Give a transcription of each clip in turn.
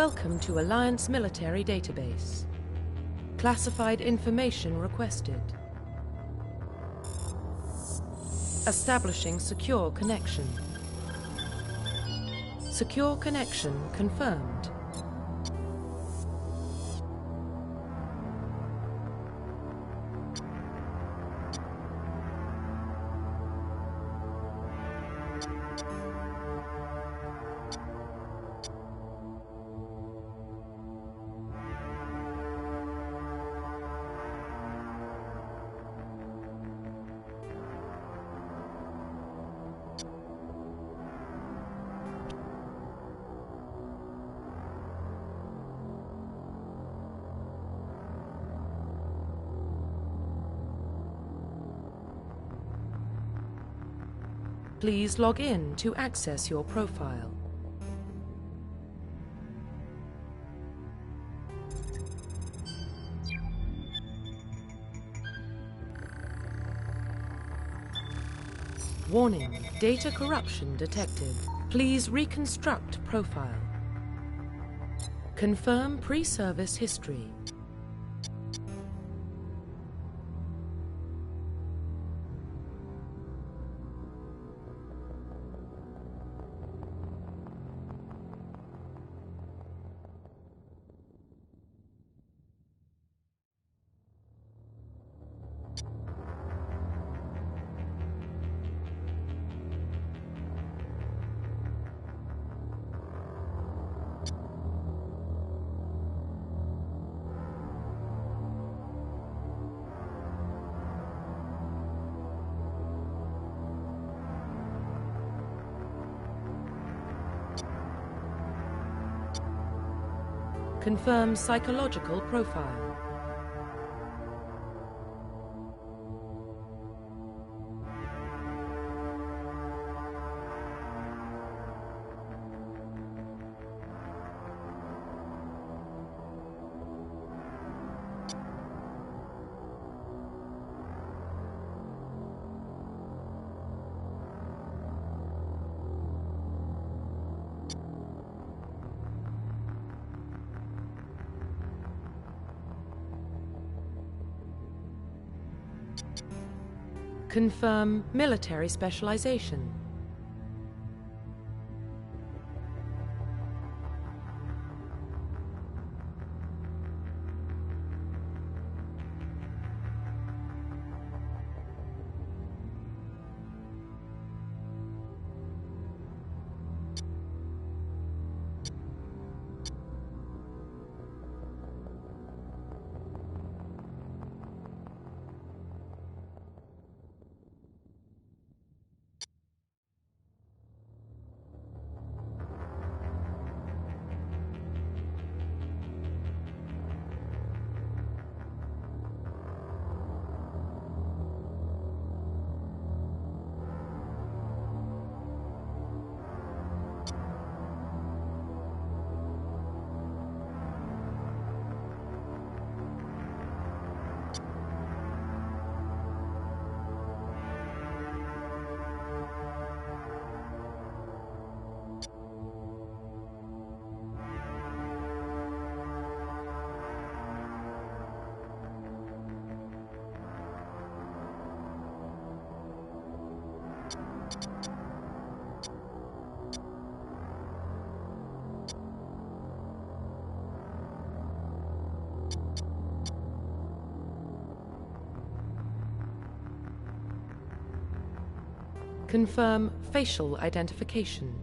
Welcome to Alliance Military Database. Classified information requested. Establishing secure connection. Secure connection confirmed. Please log in to access your profile. Warning, data corruption detected. Please reconstruct profile. Confirm pre-service history. Confirm psychological profile. Confirm military specialization. Confirm facial identification.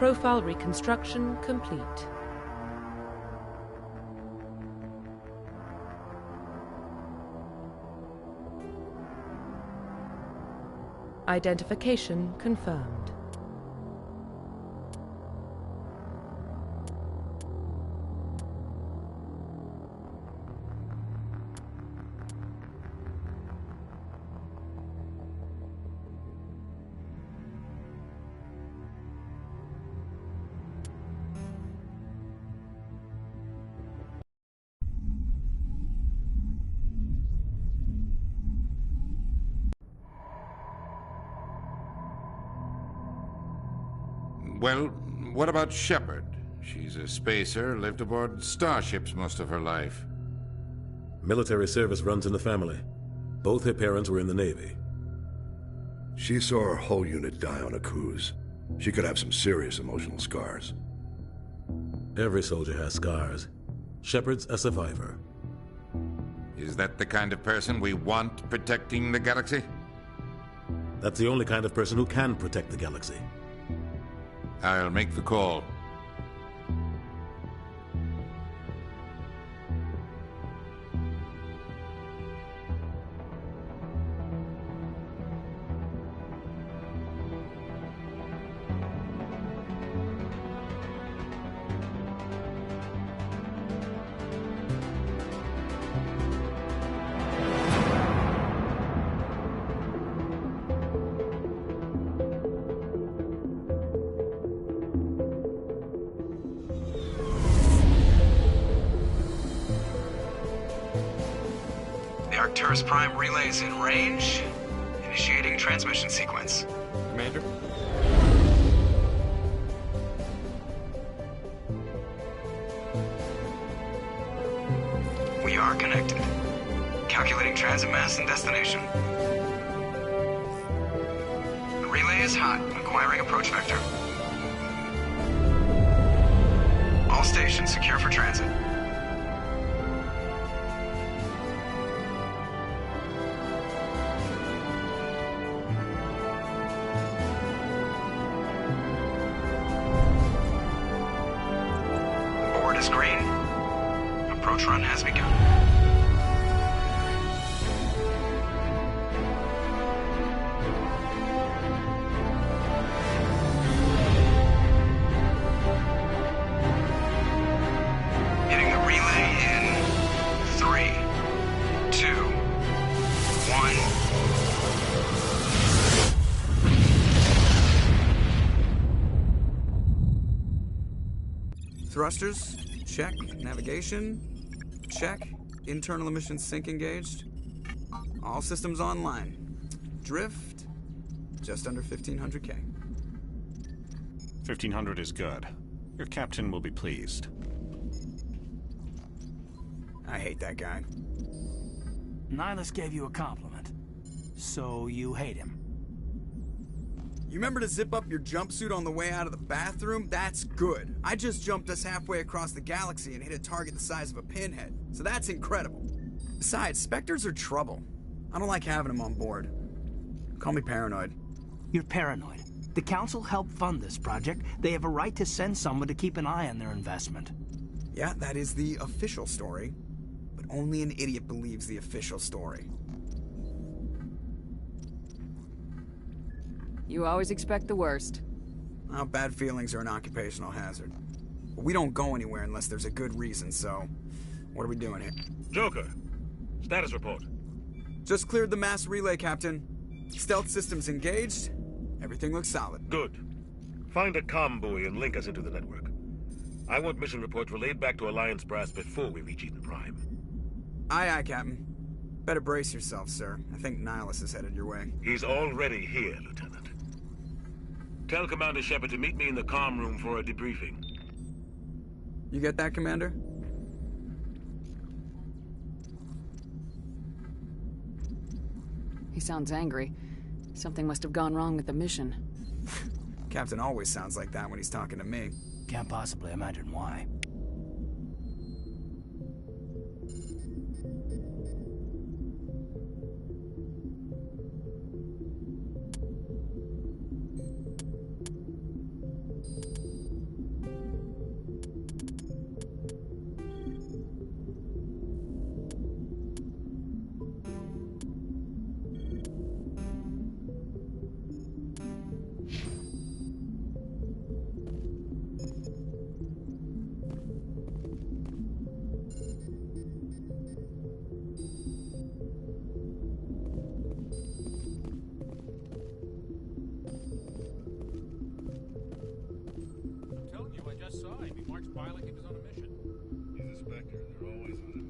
Profile reconstruction complete. Identification confirmed. Well, what about Shepard? She's a spacer, lived aboard starships most of her life. Military service runs in the family. Both her parents were in the Navy. She saw her whole unit die on a cruise. She could have some serious emotional scars. Every soldier has scars. Shepard's a survivor. Is that the kind of person we want protecting the galaxy? That's the only kind of person who can protect the galaxy. I'll make the call. Arcturus Prime relays in range. Initiating transmission sequence. Commander? We are connected. Calculating transit mass and destination. The relay is hot, acquiring approach vector. All stations secure for transit. Board is green. Approach run has begun. Hitting the relay in 3, 2, 1. Thrusters, check. Navigation, check. Internal emission sync engaged. All systems online. Drift, just under 1500K. 1500 is good. Your captain will be pleased. I hate that guy. Nihilus gave you a compliment, so you hate him. You remember to zip up your jumpsuit on the way out of the bathroom? That's good. I just jumped us halfway across the galaxy and hit a target the size of a pinhead, so that's incredible. Besides, Spectres are trouble. I don't like having them on board. Call me paranoid. You're paranoid. The Council helped fund this project. They have a right to send someone to keep an eye on their investment. Yeah, that is the official story. But only an idiot believes the official story. You always expect the worst. Well, bad feelings are an occupational hazard. But we don't go anywhere unless there's a good reason, so... what are we doing here? Joker, status report. Just cleared the mass relay, Captain. Stealth systems engaged. Everything looks solid. Good. Find a comm buoy and link us into the network. I want mission reports relayed back to Alliance Brass before we reach Eden Prime. Aye, aye, Captain. Better brace yourself, sir. I think Nihilus is headed your way. He's already here, Lieutenant. Tell Commander Shepard to meet me in the comm room for a debriefing. You get that, Commander? He sounds angry. Something must have gone wrong with the mission. Captain always sounds like that when he's talking to me. Can't possibly imagine why. spy like he was on a mission. He's a Spectre. They're always on it.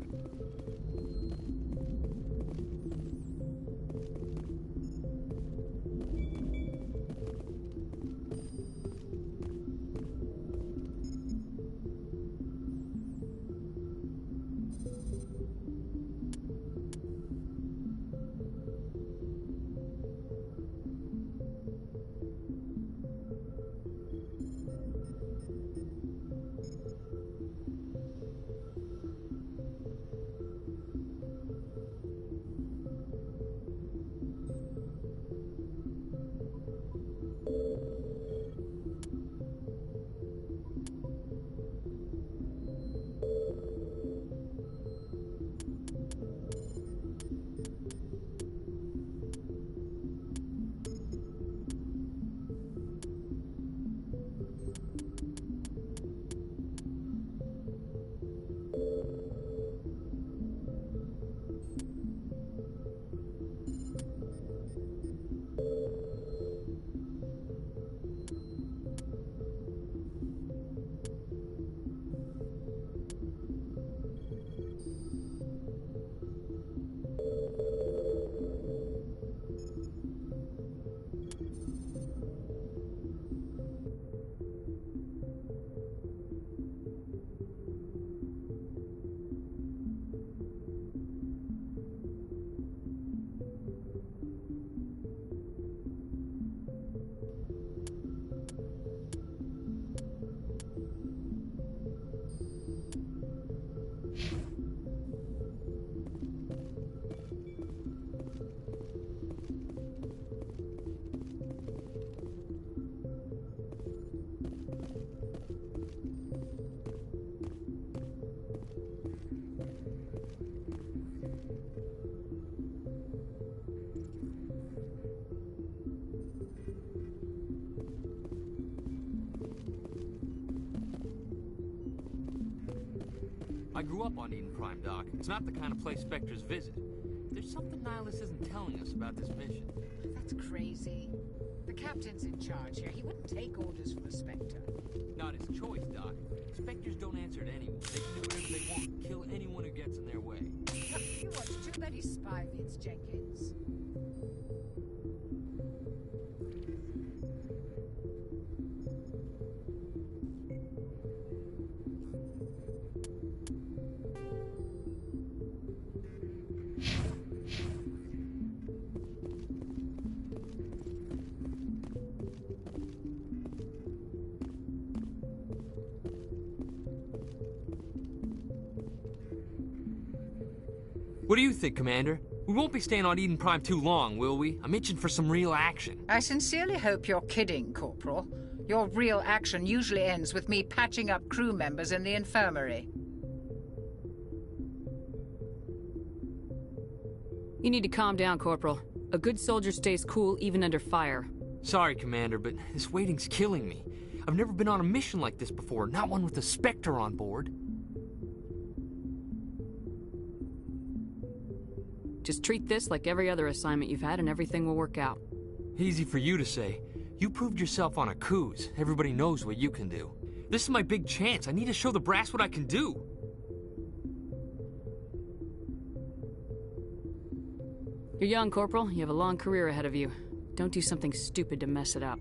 I grew up on Eden Prime, Doc. It's not the kind of place Spectres visit. There's something Nihilus isn't telling us about this mission. That's crazy. The captain's in charge here. He wouldn't take orders from a Spectre. Not his choice, Doc. Spectres don't answer to anyone. They can do whatever they want, kill anyone who gets in their way. You watch too many spy vids, Jenkins. What do you think, Commander? We won't be staying on Eden Prime too long, will we? I'm itching for some real action. I sincerely hope you're kidding, Corporal. Your real action usually ends with me patching up crew members in the infirmary. You need to calm down, Corporal. A good soldier stays cool even under fire. Sorry, Commander, but this waiting's killing me. I've never been on a mission like this before, not one with a Spectre on board. Just treat this like every other assignment you've had and everything will work out. Easy for you to say. You proved yourself on a cruise. Everybody knows what you can do. This is my big chance. I need to show the brass what I can do. You're young, Corporal. You have a long career ahead of you. Don't do something stupid to mess it up.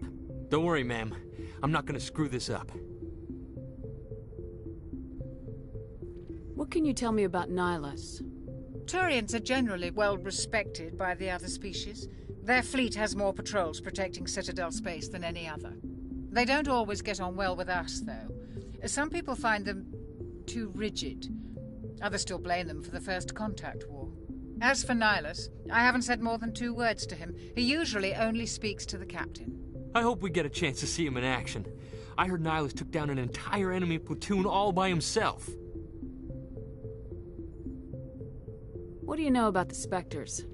Don't worry, ma'am. I'm not gonna screw this up. What can you tell me about Nihilus? Turians are generally well respected by the other species. Their fleet has more patrols protecting Citadel space than any other. They don't always get on well with us, though. Some people find them too rigid. Others still blame them for the First Contact War. As for Nihilus, I haven't said more than 2 words to him. He usually only speaks to the captain. I hope we get a chance to see him in action. I heard Nihilus took down an entire enemy platoon all by himself. What do you know about the Spectres?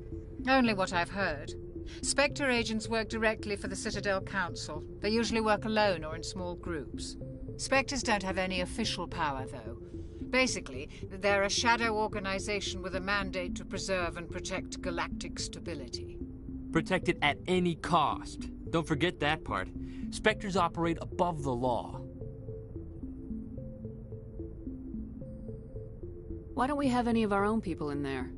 Only what I've heard. Spectre agents work directly for the Citadel Council. They usually work alone or in small groups. Spectres don't have any official power, though. Basically, they're a shadow organization with a mandate to preserve and protect galactic stability. Protect it at any cost. Don't forget that part. Spectres operate above the law. Why don't we have any of our own people in there?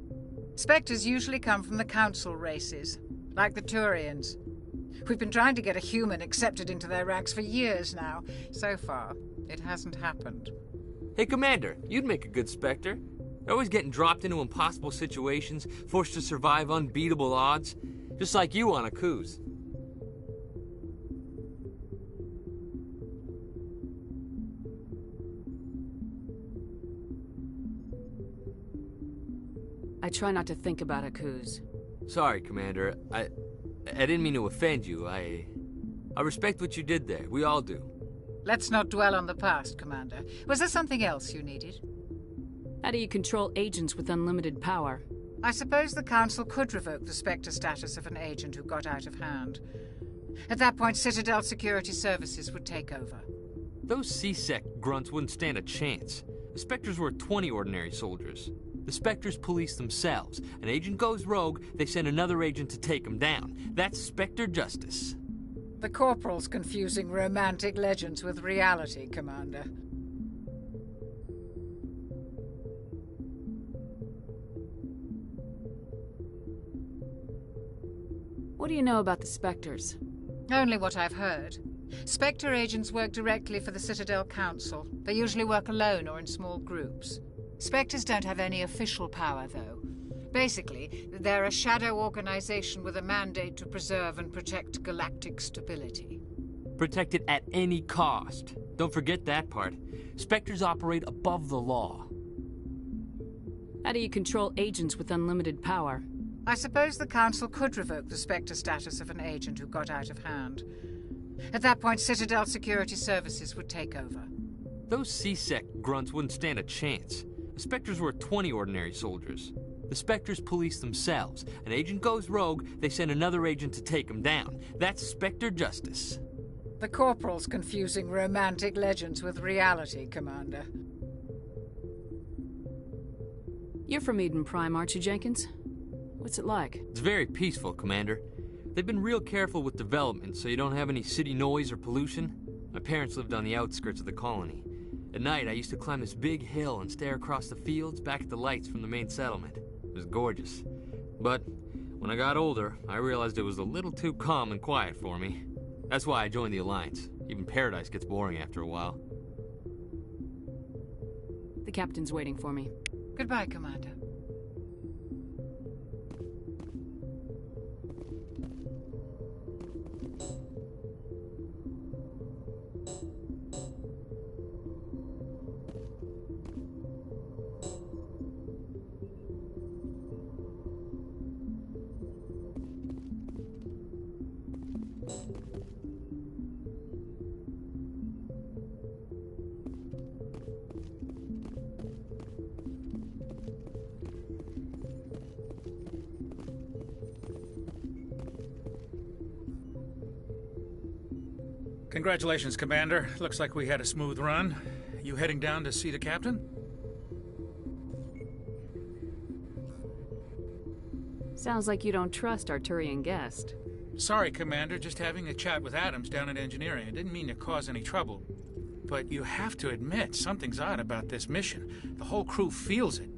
Spectres usually come from the council races, like the Turians. We've been trying to get a human accepted into their ranks for years now. So far, it hasn't happened. Hey, Commander, you'd make a good Spectre. They're always getting dropped into impossible situations, forced to survive unbeatable odds, just like you on a cruise. I try not to think about Akuz. Sorry, Commander. I didn't mean to offend you. I respect what you did there. We all do. Let's not dwell on the past, Commander. Was there something else you needed? How do you control agents with unlimited power? I suppose the Council could revoke the Spectre status of an agent who got out of hand. At that point, Citadel Security Services would take over. Those C-Sec grunts wouldn't stand a chance. The Spectres were 20 ordinary soldiers. The Spectres police themselves. An agent goes rogue, they send another agent to take him down. That's Spectre justice. The Corporal's confusing romantic legends with reality, Commander. What do you know about the Spectres? Only what I've heard. Spectre agents work directly for the Citadel Council. They usually work alone or in small groups. Spectres don't have any official power, though. Basically, they're a shadow organization with a mandate to preserve and protect galactic stability. Protect it at any cost. Don't forget that part. Spectres operate above the law. How do you control agents with unlimited power? I suppose the Council could revoke the Spectre status of an agent who got out of hand. At that point, Citadel Security Services would take over. Those C-Sec grunts wouldn't stand a chance. The Spectres were 20 ordinary soldiers. The Spectres police themselves. An agent goes rogue, they send another agent to take him down. That's Spectre justice. The Corporal's confusing romantic legends with reality, Commander. You're from Eden Prime, aren't you, Jenkins? What's it like? It's very peaceful, Commander. They've been real careful with development, so you don't have any city noise or pollution. My parents lived on the outskirts of the colony. At night, I used to climb this big hill and stare across the fields back at the lights from the main settlement. It was gorgeous. But when I got older, I realized it was a little too calm and quiet for me. That's why I joined the Alliance. Even Paradise gets boring after a while. The captain's waiting for me. Goodbye, Commander. Congratulations, Commander. Looks like we had a smooth run. You heading down to see the captain? Sounds like you don't trust our Turian guest. Sorry, Commander. Just having a chat with Adams down at engineering. I didn't mean to cause any trouble. But you have to admit, something's odd about this mission. The whole crew feels it.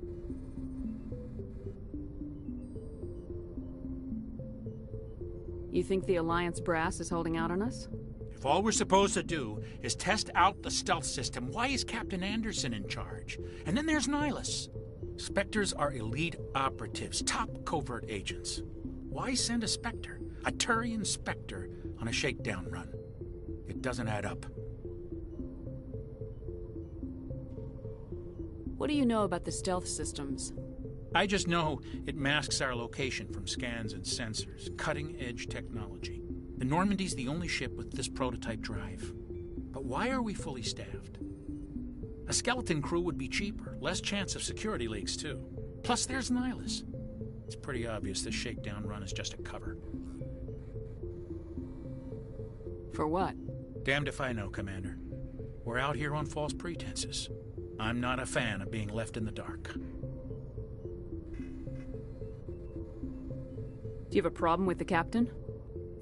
You think the Alliance brass is holding out on us? If all we're supposed to do is test out the stealth system, why is Captain Anderson in charge? And then there's Nihilus. Spectres are elite operatives, top covert agents. Why send a Spectre, a Turian Spectre, on a shakedown run? It doesn't add up. What do you know about the stealth systems? I just know it masks our location from scans and sensors. Cutting-edge technology. The Normandy's the only ship with this prototype drive. But why are we fully staffed? A skeleton crew would be cheaper, less chance of security leaks, too. Plus, there's Nihilus. It's pretty obvious this shakedown run is just a cover. For what? Damned if I know, Commander. We're out here on false pretenses. I'm not a fan of being left in the dark. Do you have a problem with the captain?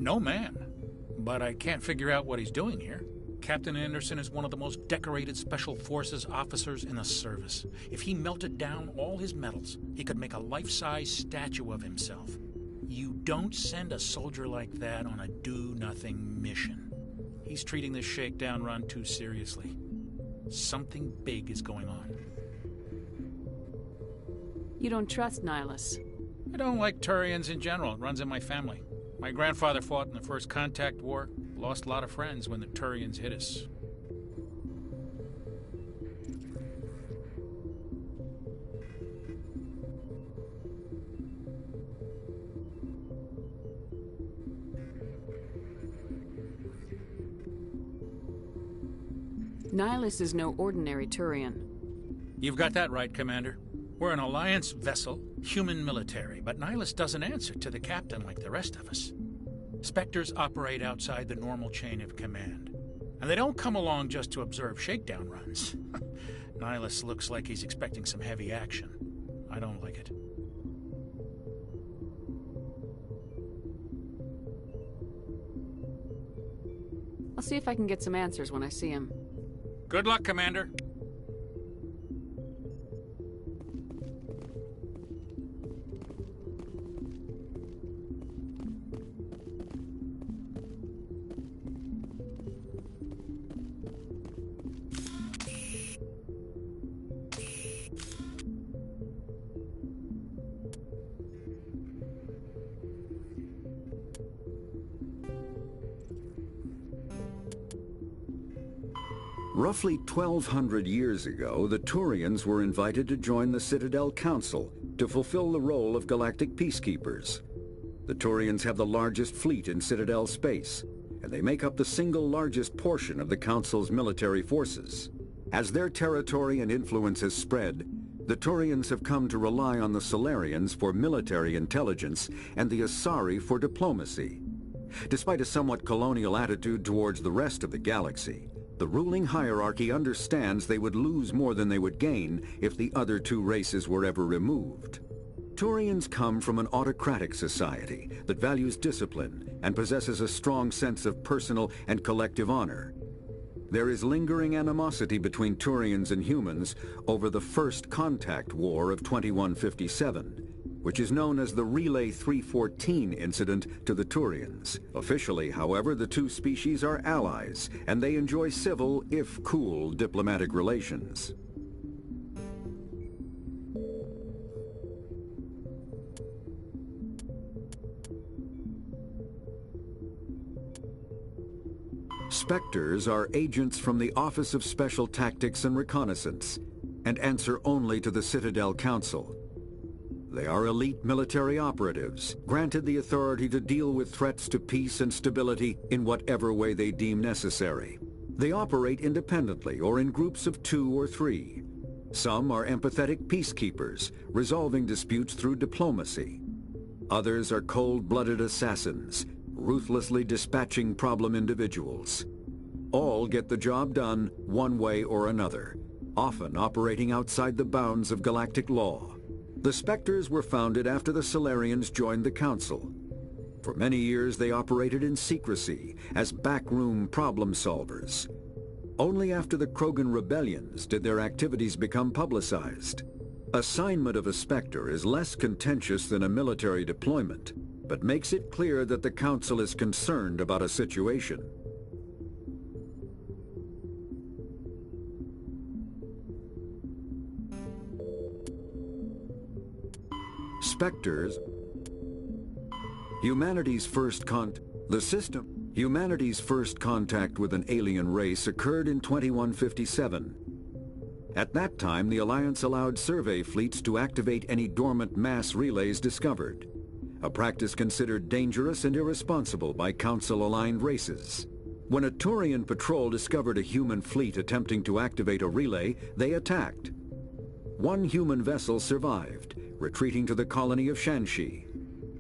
No, man. But I can't figure out what he's doing here. Captain Anderson is one of the most decorated Special Forces officers in the service. If he melted down all his medals, he could make a life-size statue of himself. You don't send a soldier like that on a do-nothing mission. He's treating this shakedown run too seriously. Something big is going on. You don't trust Nihilus? I don't like Turians in general. It runs in my family. My grandfather fought in the First Contact War. Lost a lot of friends when the Turians hit us. Nihilus is no ordinary Turian. You've got that right, Commander. We're an Alliance vessel, human military, but Nihilus doesn't answer to the captain like the rest of us. Spectres operate outside the normal chain of command. And they don't come along just to observe shakedown runs. Nihilus looks like he's expecting some heavy action. I don't like it. I'll see if I can get some answers when I see him. Good luck, Commander. Roughly 1,200 years ago, the Turians were invited to join the Citadel Council to fulfill the role of galactic peacekeepers. The Turians have the largest fleet in Citadel space, and they make up the single largest portion of the Council's military forces. As their territory and influence has spread, the Turians have come to rely on the Solarians for military intelligence and the Asari for diplomacy. Despite a somewhat colonial attitude towards the rest of the galaxy, the ruling hierarchy understands they would lose more than they would gain if the other two races were ever removed. Turians come from an autocratic society that values discipline and possesses a strong sense of personal and collective honor. There is lingering animosity between Turians and humans over the First Contact War of 2157, which is known as the Relay 314 incident to the Turians. Officially, however, the two species are allies, and they enjoy civil, if cool, diplomatic relations. Spectres are agents from the Office of Special Tactics and Reconnaissance, and answer only to the Citadel Council. They are elite military operatives, granted the authority to deal with threats to peace and stability in whatever way they deem necessary. They operate independently or in groups of 2 or 3. Some are empathetic peacekeepers, resolving disputes through diplomacy. Others are cold-blooded assassins, ruthlessly dispatching problem individuals. All get the job done one way or another, often operating outside the bounds of galactic law. The Spectres were founded after the Solarians joined the Council. For many years they operated in secrecy as backroom problem solvers. Only after the Krogan rebellions did their activities become publicized. Assignment of a Spectre is less contentious than a military deployment, but makes it clear that the Council is concerned about a situation. Spectres. Humanity's first contact with an alien race occurred in 2157. At that time, the Alliance allowed survey fleets to activate any dormant mass relays discovered, a practice considered dangerous and irresponsible by Council-aligned races. When a Turian patrol discovered a human fleet attempting to activate a relay, they attacked. One human vessel survived, retreating to the colony of Shanxi.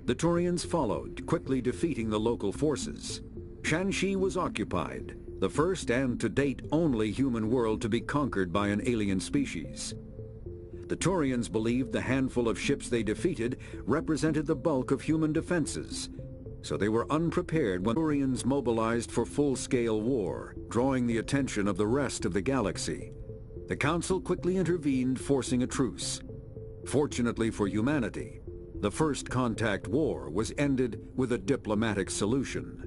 The Turians followed, quickly defeating the local forces. Shanxi was occupied, the first and to date only human world to be conquered by an alien species. The Turians believed the handful of ships they defeated represented the bulk of human defenses, so they were unprepared when Turians mobilized for full-scale war, drawing the attention of the rest of the galaxy. The Council quickly intervened, forcing a truce. Fortunately for humanity, the First Contact War was ended with a diplomatic solution.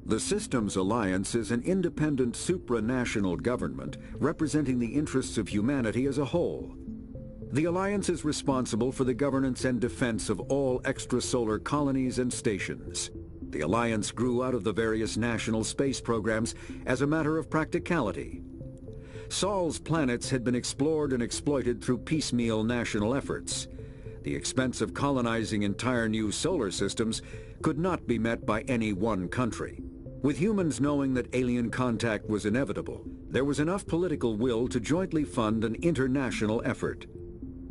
The Systems Alliance is an independent supranational government representing the interests of humanity as a whole. The Alliance is responsible for the governance and defense of all extrasolar colonies and stations. The Alliance grew out of the various national space programs as a matter of practicality. Sol's planets had been explored and exploited through piecemeal national efforts. The expense of colonizing entire new solar systems could not be met by any one country. With humans knowing that alien contact was inevitable, there was enough political will to jointly fund an international effort.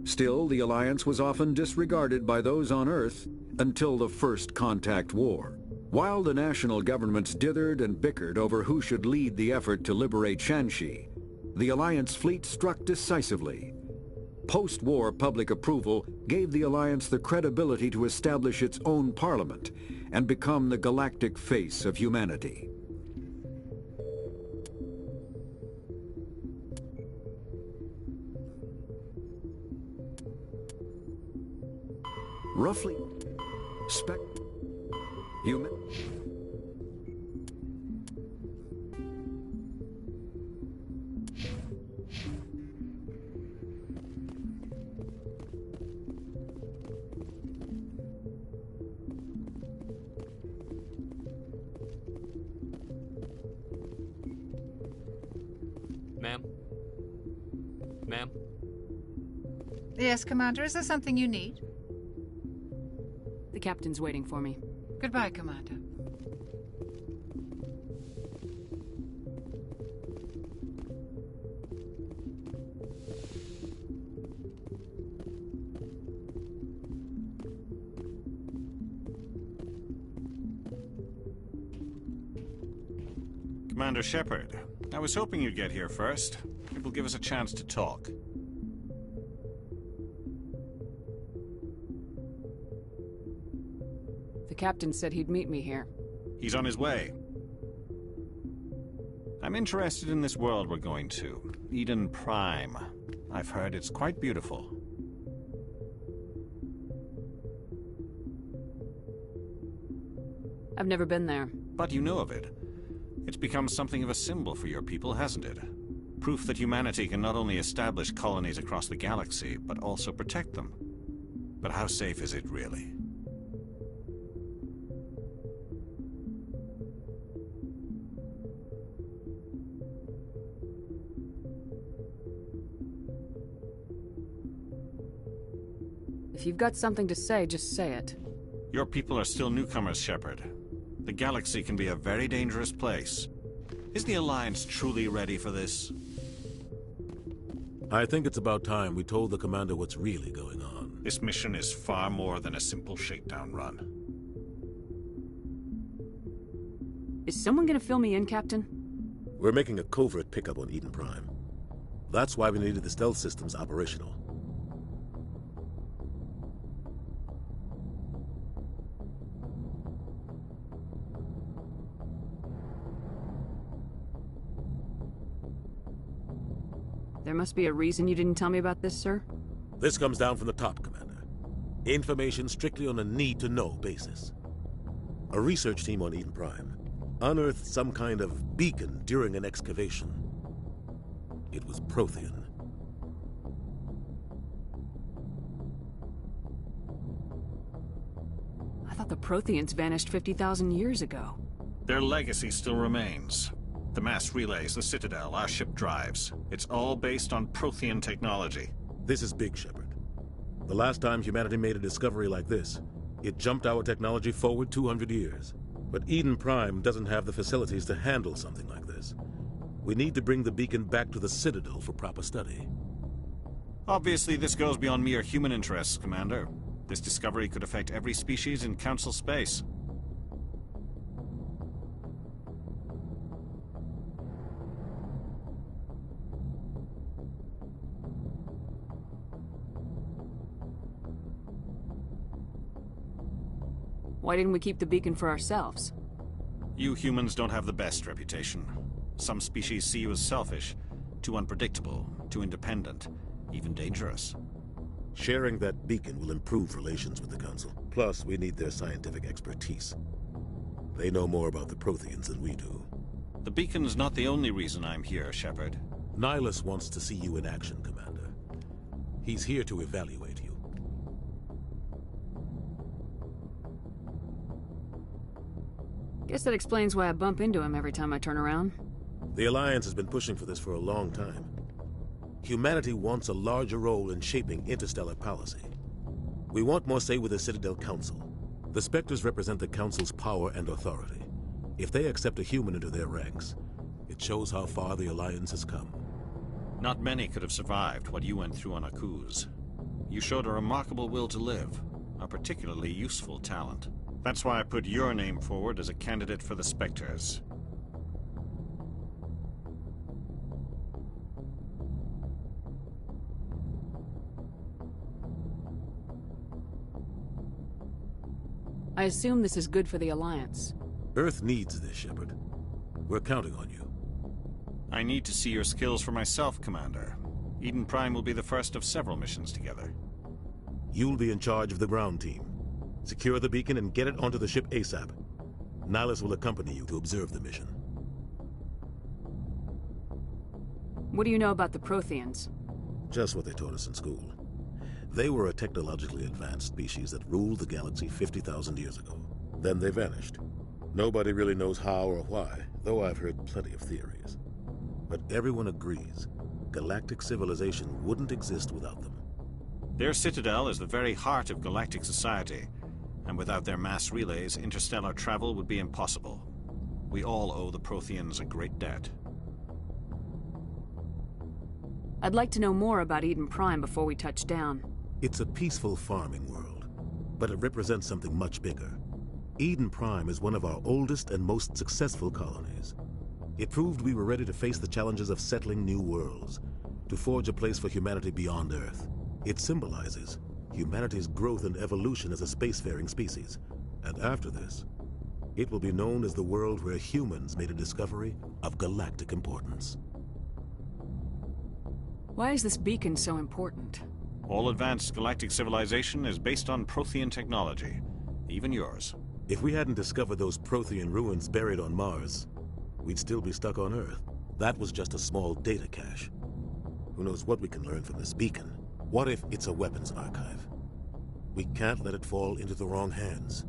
Still, the Alliance was often disregarded by those on Earth until the First Contact War. While the national governments dithered and bickered over who should lead the effort to liberate Shanxi, the Alliance fleet struck decisively. Post-war public approval gave the Alliance the credibility to establish its own parliament and become the galactic face of humanity. Roughly, human. Ma'am? Ma'am? Yes, Commander. Is there something you need? The captain's waiting for me. Goodbye, Commander. Commander Shepard, I was hoping you'd get here first. It will give us a chance to talk. The captain said he'd meet me here. He's on his way. I'm interested in this world we're going to, Eden Prime. I've heard it's quite beautiful. I've never been there. But you know of it. It's become something of a symbol for your people, hasn't it? Proof that humanity can not only establish colonies across the galaxy, but also protect them. But how safe is it really? If you've got something to say, just say it. Your people are still newcomers, Shepard. The galaxy can be a very dangerous place. Is the Alliance truly ready for this? I think it's about time we told the commander what's really going on. This mission is far more than a simple shakedown run. Is someone gonna fill me in, Captain? We're making a covert pickup on Eden Prime. That's why we needed the stealth systems operational. There must be a reason you didn't tell me about this, sir? This comes down from the top, Commander. Information strictly on a need-to-know basis. A research team on Eden Prime unearthed some kind of beacon during an excavation. It was Prothean. I thought the Protheans vanished 50,000 years ago. Their legacy still remains. The mass relays, the Citadel, our ship drives. It's all based on Prothean technology. This is big, Shepard. The last time humanity made a discovery like this, it jumped our technology forward 200 years. But Eden Prime doesn't have the facilities to handle something like this. We need to bring the beacon back to the Citadel for proper study. Obviously, this goes beyond mere human interests, Commander. This discovery could affect every species in Council space. Why didn't we keep the beacon for ourselves? You humans don't have the best reputation. Some species see you as selfish, too unpredictable, too independent, even dangerous. Sharing that beacon will improve relations with the Council. Plus, we need their scientific expertise. They know more about the Protheans than we do. The beacon's not the only reason I'm here, Shepard. Nihilus wants to see you in action, Commander. He's here to evaluate you. Guess that explains why I bump into him every time I turn around. The Alliance has been pushing for this for a long time. Humanity wants a larger role in shaping interstellar policy. We want more say with the Citadel Council. The Spectres represent the Council's power and authority. If they accept a human into their ranks, it shows how far the Alliance has come. Not many could have survived what you went through on Akuz. You showed a remarkable will to live, a particularly useful talent. That's why I put your name forward as a candidate for the Spectres. I assume this is good for the Alliance. Earth needs this, Shepard. We're counting on you. I need to see your skills for myself, Commander. Eden Prime will be the first of several missions together. You'll be in charge of the ground team. Secure the beacon and get it onto the ship ASAP. Nihilus will accompany you to observe the mission. What do you know about the Protheans? Just what they taught us in school. They were a technologically advanced species that ruled the galaxy 50,000 years ago. Then they vanished. Nobody really knows how or why, though I've heard plenty of theories. But everyone agrees, galactic civilization wouldn't exist without them. Their citadel is the very heart of galactic society, and without their mass relays, interstellar travel would be impossible. We all owe the Protheans a great debt. I'd like to know more about Eden Prime before we touch down. It's a peaceful farming world, but it represents something much bigger. Eden Prime is one of our oldest and most successful colonies. It proved we were ready to face the challenges of settling new worlds, to forge a place for humanity beyond Earth. It symbolizes humanity's growth and evolution as a spacefaring species. And after this, it will be known as the world where humans made a discovery of galactic importance. Why is this beacon so important? All advanced galactic civilization is based on Prothean technology, even yours. If we hadn't discovered those Prothean ruins buried on Mars, we'd still be stuck on Earth. That was just a small data cache. Who knows what we can learn from this beacon? What if it's a weapons archive? We can't let it fall into the wrong hands.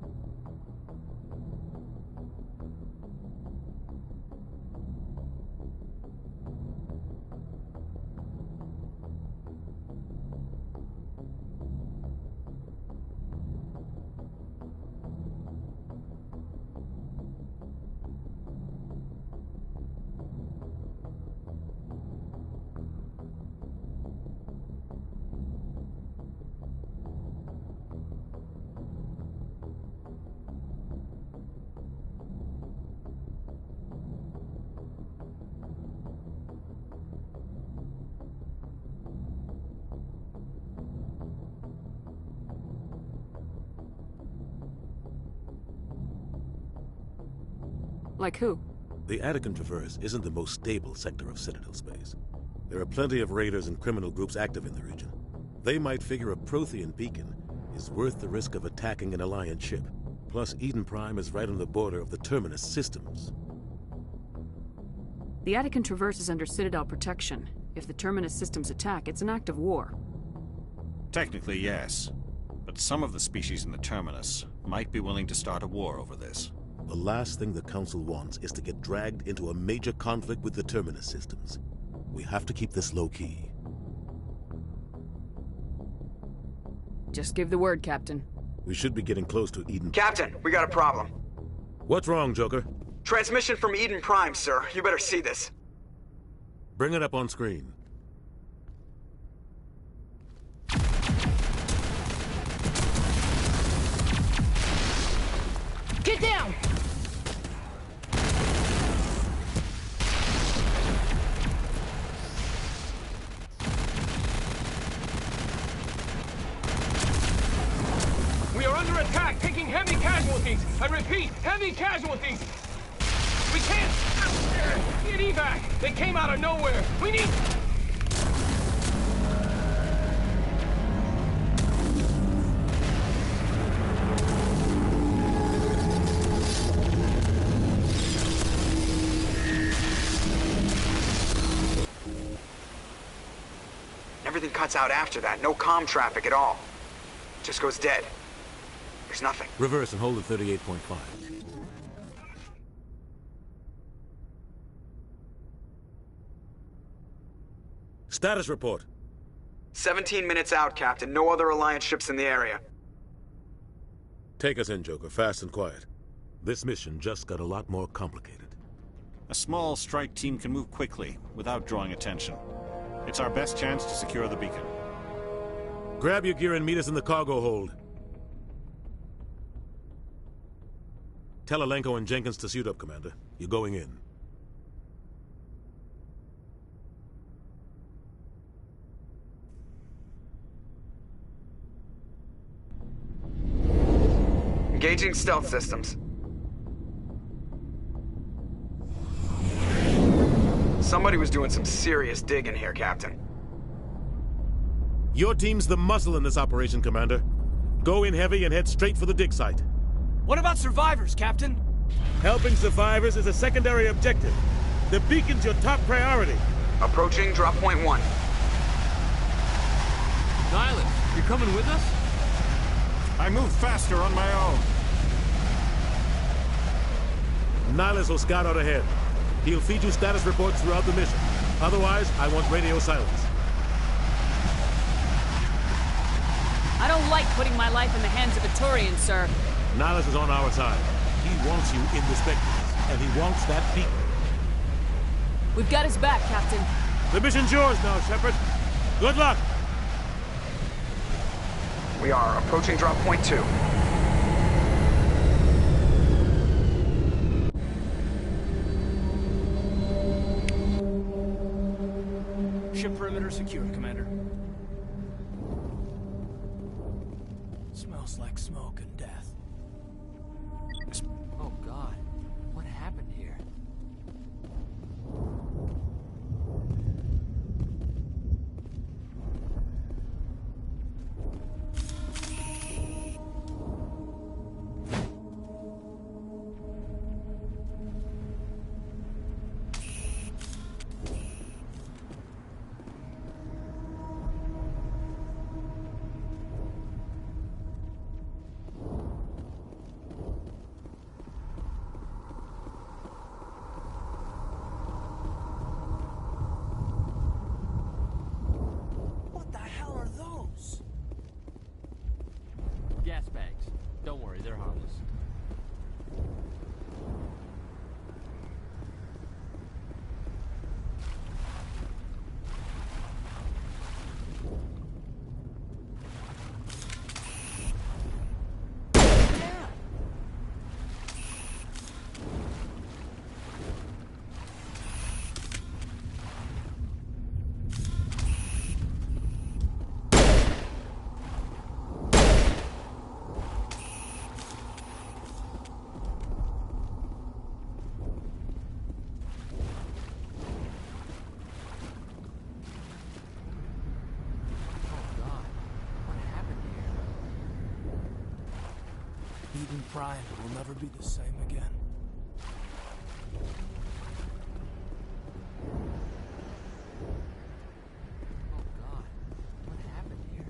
Like who? The Attican Traverse isn't the most stable sector of Citadel space. There are plenty of raiders and criminal groups active in the region. They might figure a Prothean beacon is worth the risk of attacking an Alliance ship. Plus, Eden Prime is right on the border of the Terminus systems. The Attican Traverse is under Citadel protection. If the Terminus systems attack, it's an act of war. Technically, yes. But some of the species in the Terminus might be willing to start a war over this. The last thing the Council wants is to get dragged into a major conflict with the Terminus systems. We have to keep this low-key. Just give the word, Captain. We should be getting close to Eden. Captain, we got a problem. What's wrong, Joker? Transmission from Eden Prime, sir. You better see this. Bring it up on screen. Get down! We are under attack, taking heavy casualties! casualties! I repeat, heavy casualties! We can't... Get evac! They came out of nowhere! We need... Everything cuts out after that. No comm traffic at all. Just goes dead. There's nothing. Reverse and hold at 38.5. Status report. 17 minutes out, Captain. No other Alliance ships in the area. Take us in, Joker, fast and quiet. This mission just got a lot more complicated. A small strike team can move quickly, without drawing attention. It's our best chance to secure the beacon. Grab your gear and meet us in the cargo hold. Tell Alenko and Jenkins to suit up, Commander. You're going in. Engaging stealth systems. Somebody was doing some serious digging here, Captain. Your team's the muscle in this operation, Commander. Go in heavy and head straight for the dig site. What about survivors, Captain? Helping survivors is a secondary objective. The beacon's your top priority. Approaching drop point 1. Nihilus, you're coming with us? I move faster on my own. Nihilus will scout out ahead. He'll feed you status reports throughout the mission. Otherwise, I want radio silence. I don't like putting my life in the hands of a Turian, sir. Nihilus is on our side. He wants you in the spectacles, and he wants that beacon. We've got his back, Captain. The mission's yours now, Shepard. Good luck! We are approaching drop point 2. Ship perimeter secured, Commander. Smells like smoke and death. Oh, God. What happened here? Gas bags. Don't worry, they're harmless. Eden Prime will never be the same again. Oh, God. What happened here?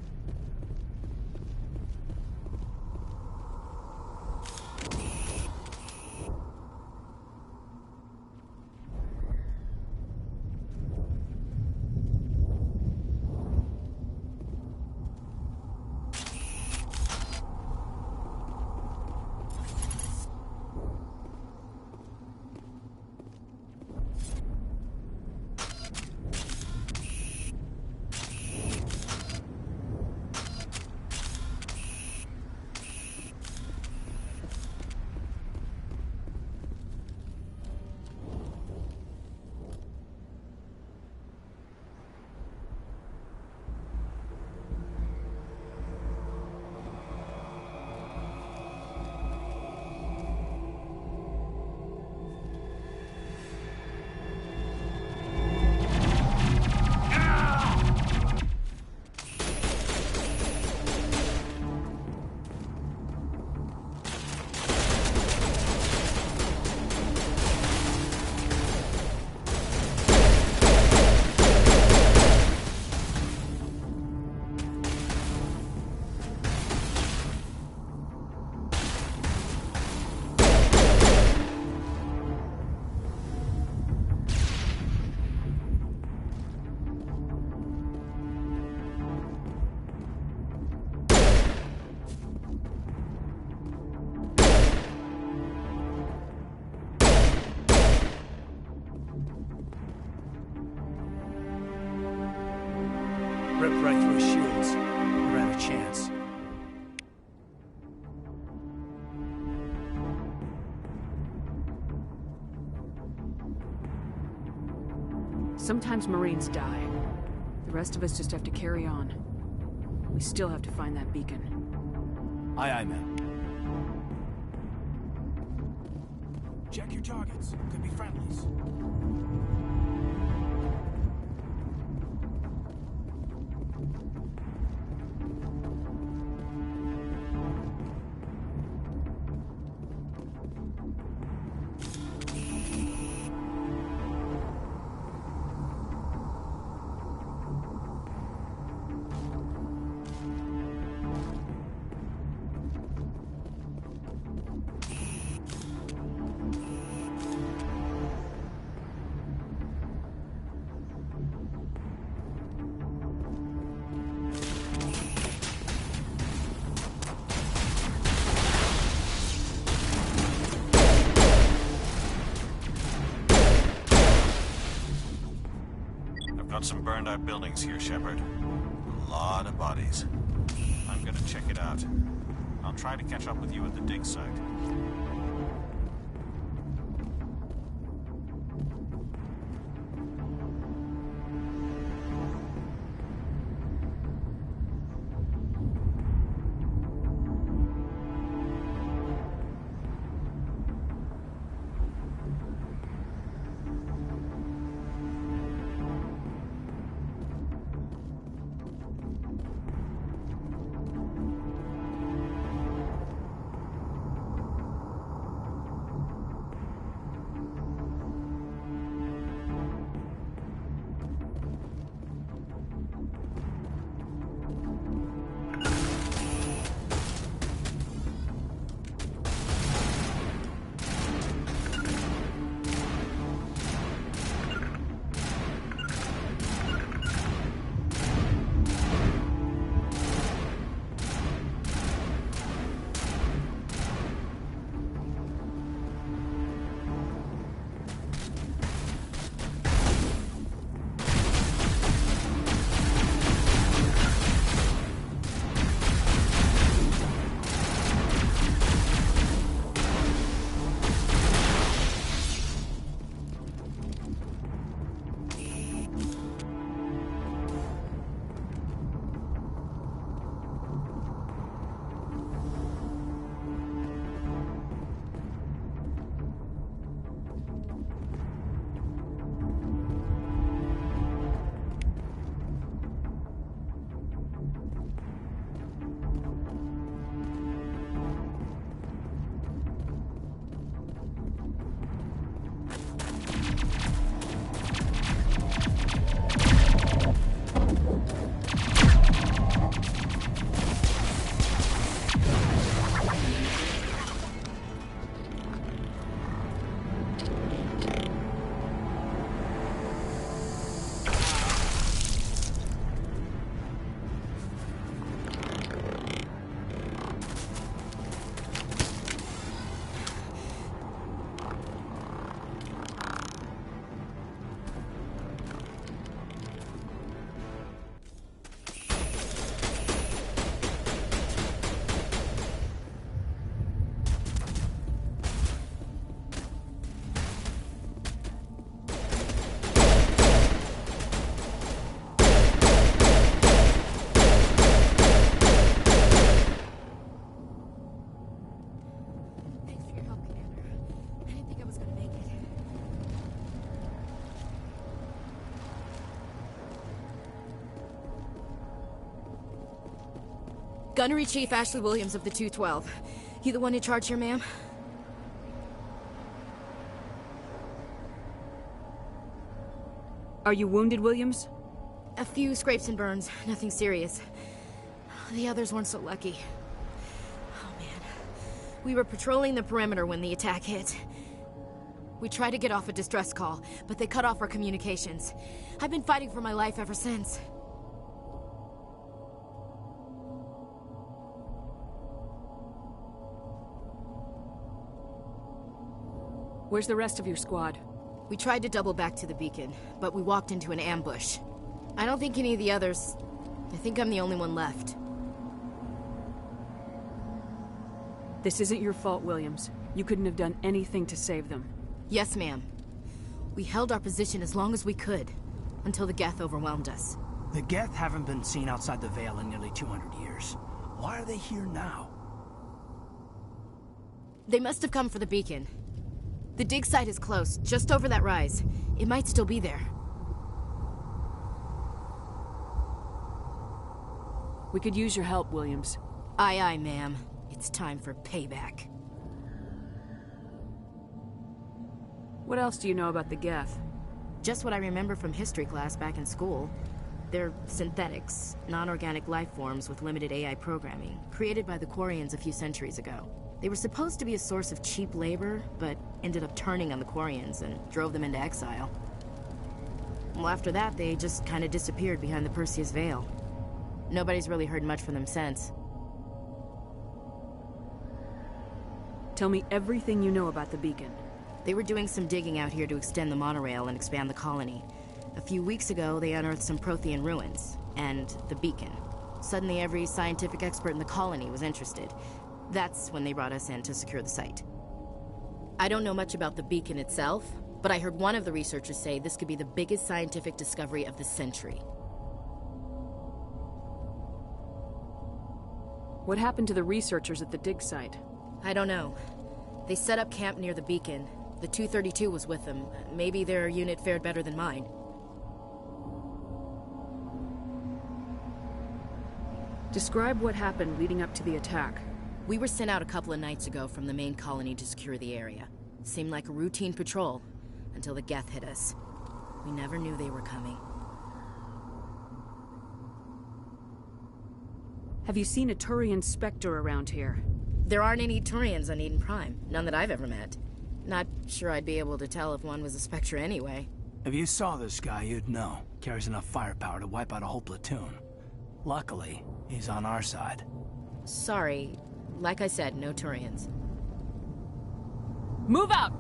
Ripped right through his shields. Never had a chance. Sometimes Marines die. The rest of us just have to carry on. We still have to find that beacon. Aye, aye, ma'am. Check your targets. Could be friendlies. Got some burned out buildings here, Shepard. A lot of bodies. I'm gonna check it out. I'll try to catch up with you at the dig site. Gunnery Chief Ashley Williams of the 212. You the one in charge here, ma'am? Are you wounded, Williams? A few scrapes and burns, nothing serious. The others weren't so lucky. Oh man. We were patrolling the perimeter when the attack hit. We tried to get off a distress call, but they cut off our communications. I've been fighting for my life ever since. Where's the rest of your squad? We tried to double back to the beacon, but we walked into an ambush. I don't think any of the others I think I'm the only one left. This isn't your fault, Williams. You couldn't have done anything to save them. Yes, ma'am. We held our position as long as we could, until the Geth overwhelmed us. The Geth haven't been seen outside the Veil in nearly 200 years. Why are they here now? They must have come for the beacon. The dig site is close, just over that rise. It might still be there. We could use your help, Williams. Aye, aye, ma'am. It's time for payback. What else do you know about the Geth? Just what I remember from history class back in school. They're synthetics, non-organic life forms with limited AI programming, created by the Quarians a few centuries ago. They were supposed to be a source of cheap labor, but ended up turning on the Quarians and drove them into exile. Well, after that, they just kind of disappeared behind the Perseus Veil. Nobody's really heard much from them since. Tell me everything you know about the beacon. They were doing some digging out here to extend the monorail and expand the colony. A few weeks ago, they unearthed some Prothean ruins, and the beacon. Suddenly, every scientific expert in the colony was interested. That's when they brought us in to secure the site. I don't know much about the beacon itself, but I heard one of the researchers say this could be the biggest scientific discovery of the century. What happened to the researchers at the dig site? I don't know. They set up camp near the beacon. The 232 was with them. Maybe their unit fared better than mine. Describe what happened leading up to the attack. We were sent out a couple of nights ago from the main colony to secure the area. Seemed like a routine patrol, until the Geth hit us. We never knew they were coming. Have you seen a Turian Spectre around here? There aren't any Turians on Eden Prime. None that I've ever met. Not sure I'd be able to tell if one was a Spectre anyway. If you saw this guy, you'd know. Carries enough firepower to wipe out a whole platoon. Luckily, he's on our side. Sorry. Like I said, no Turians. Move out!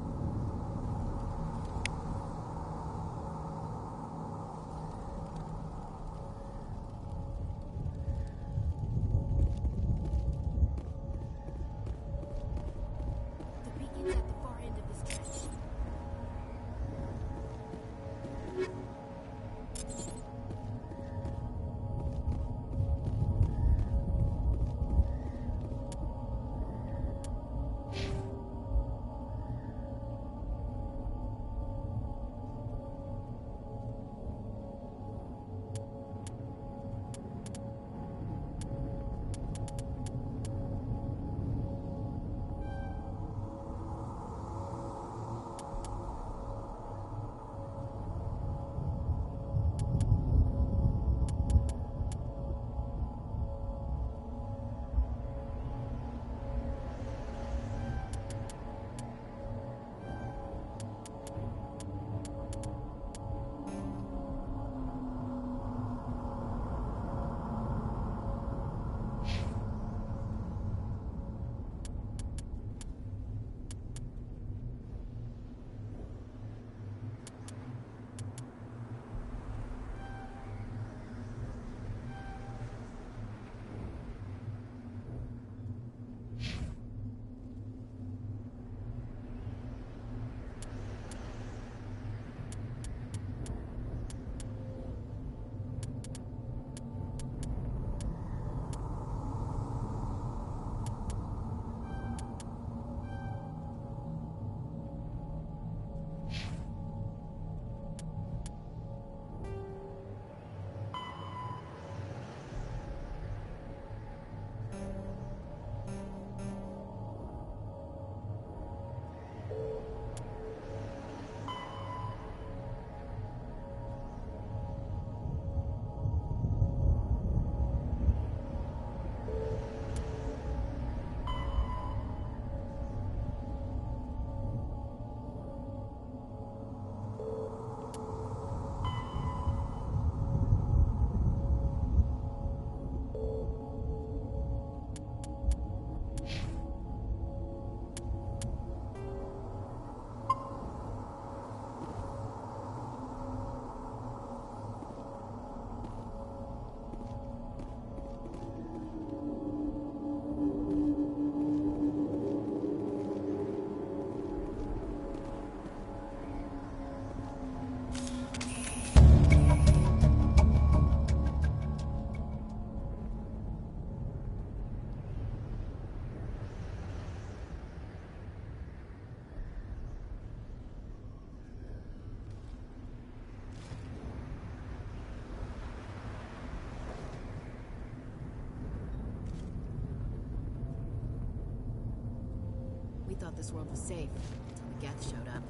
this world was safe until the Geth showed up.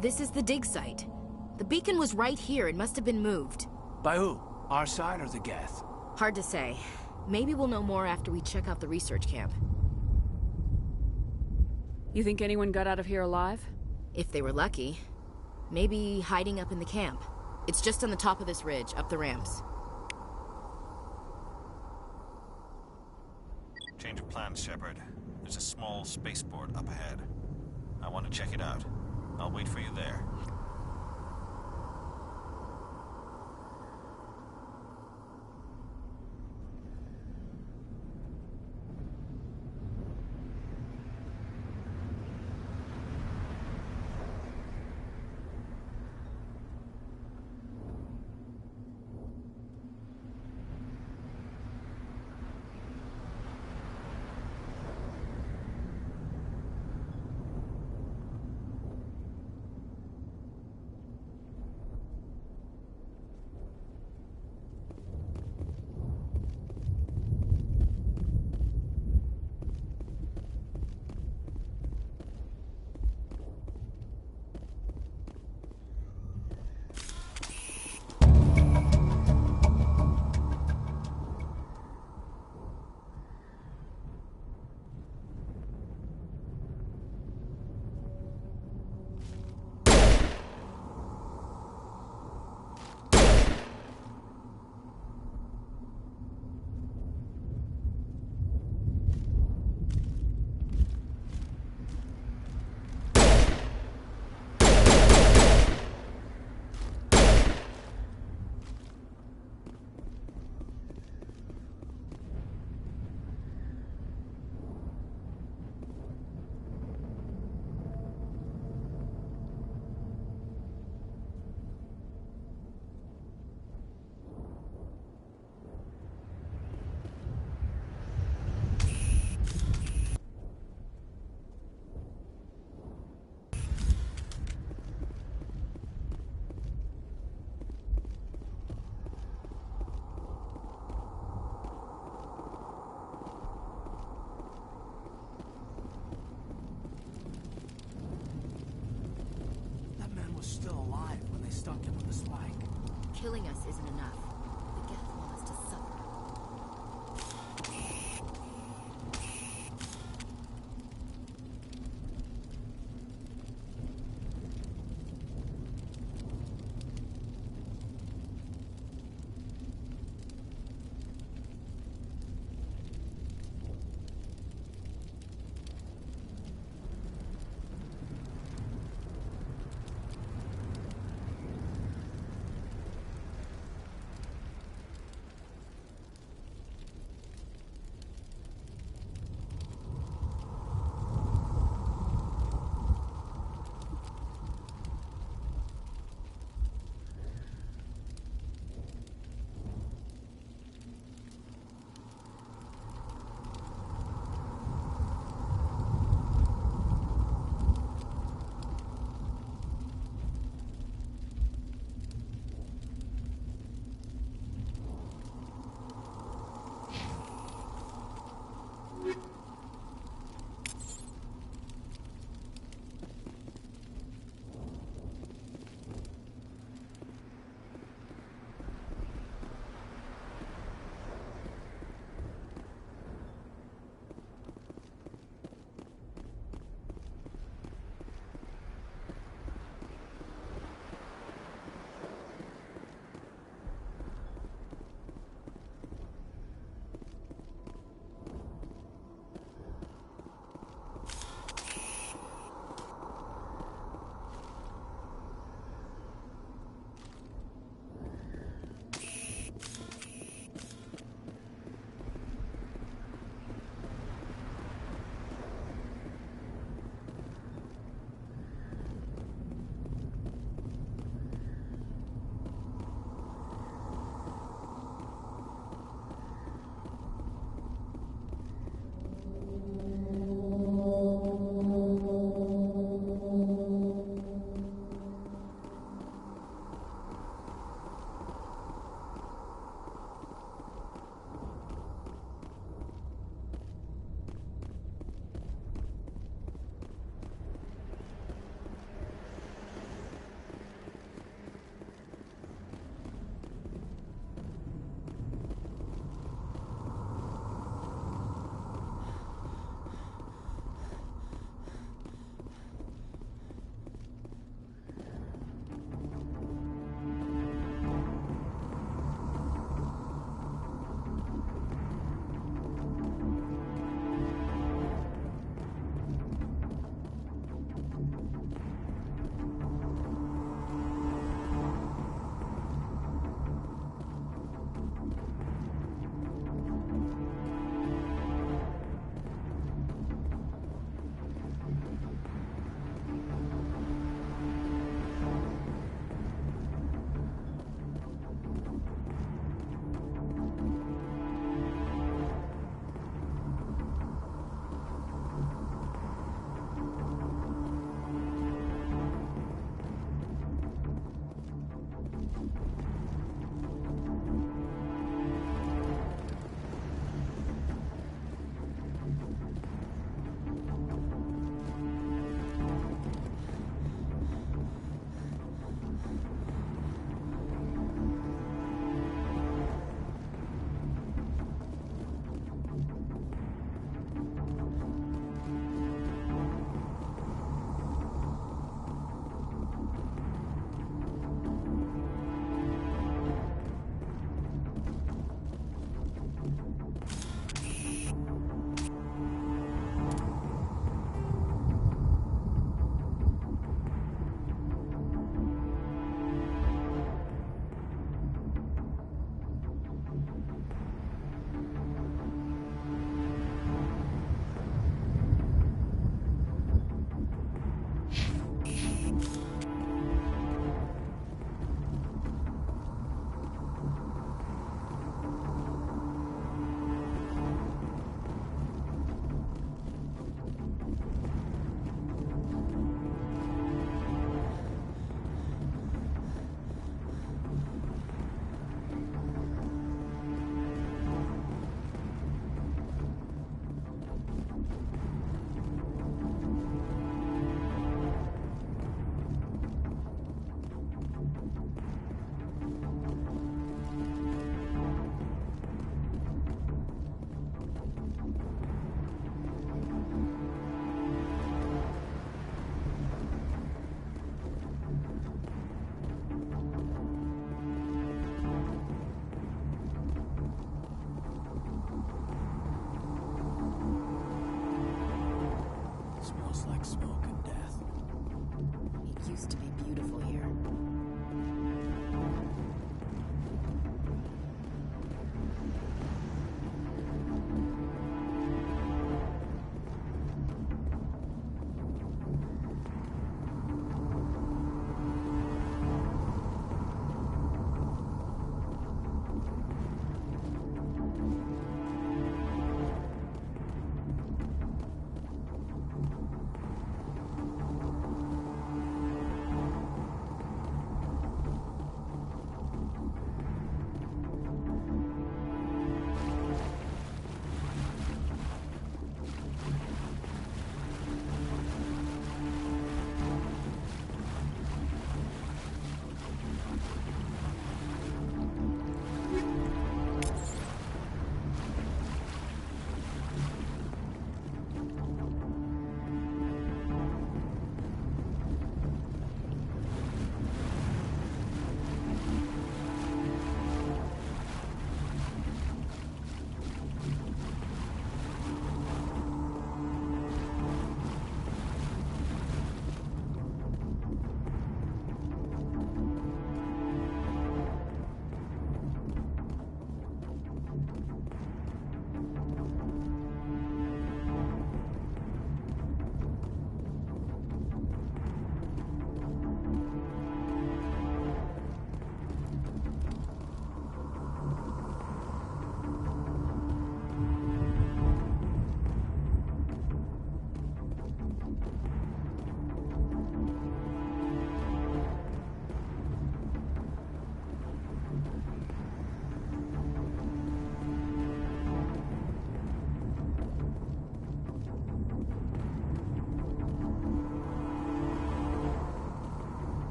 This is the dig site. The beacon was right here. It must have been moved. By who? Our side or the Geth? Hard to say. Maybe we'll know more after we check out the research camp. You think anyone got out of here alive? If they were lucky. Maybe hiding up in the camp. It's just on the top of this ridge, up the ramps. Change of plans, Shepard. There's a small spaceport up ahead. I want to check it out. I'll wait for you there. stuck in with the slag. Killing us isn't enough. The Geth want us to suffer. like smoke and death. It used to be beautiful here.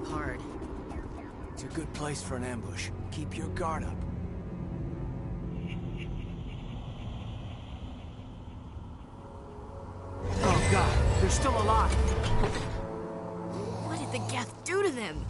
Hard. It's a good place for an ambush. Keep your guard up. Oh god, they're still alive! What did the Geth do to them?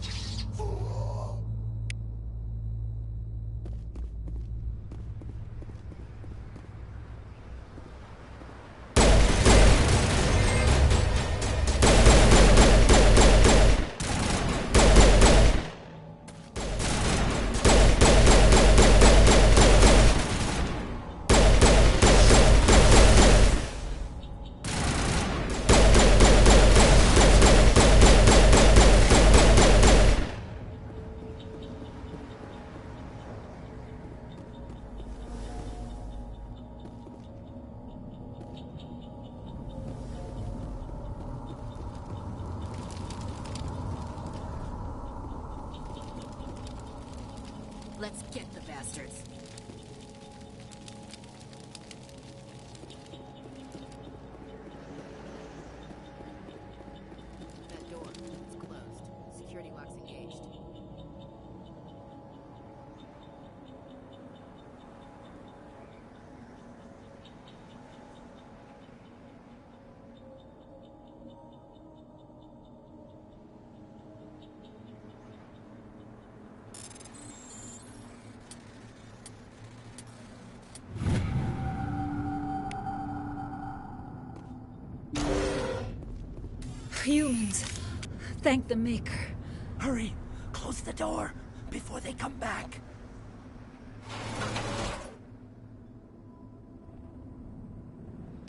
Let's get the bastards. That door, it's closed. Security lock's engaged. Humans. Thank the Maker. Hurry! Close the door before they come back.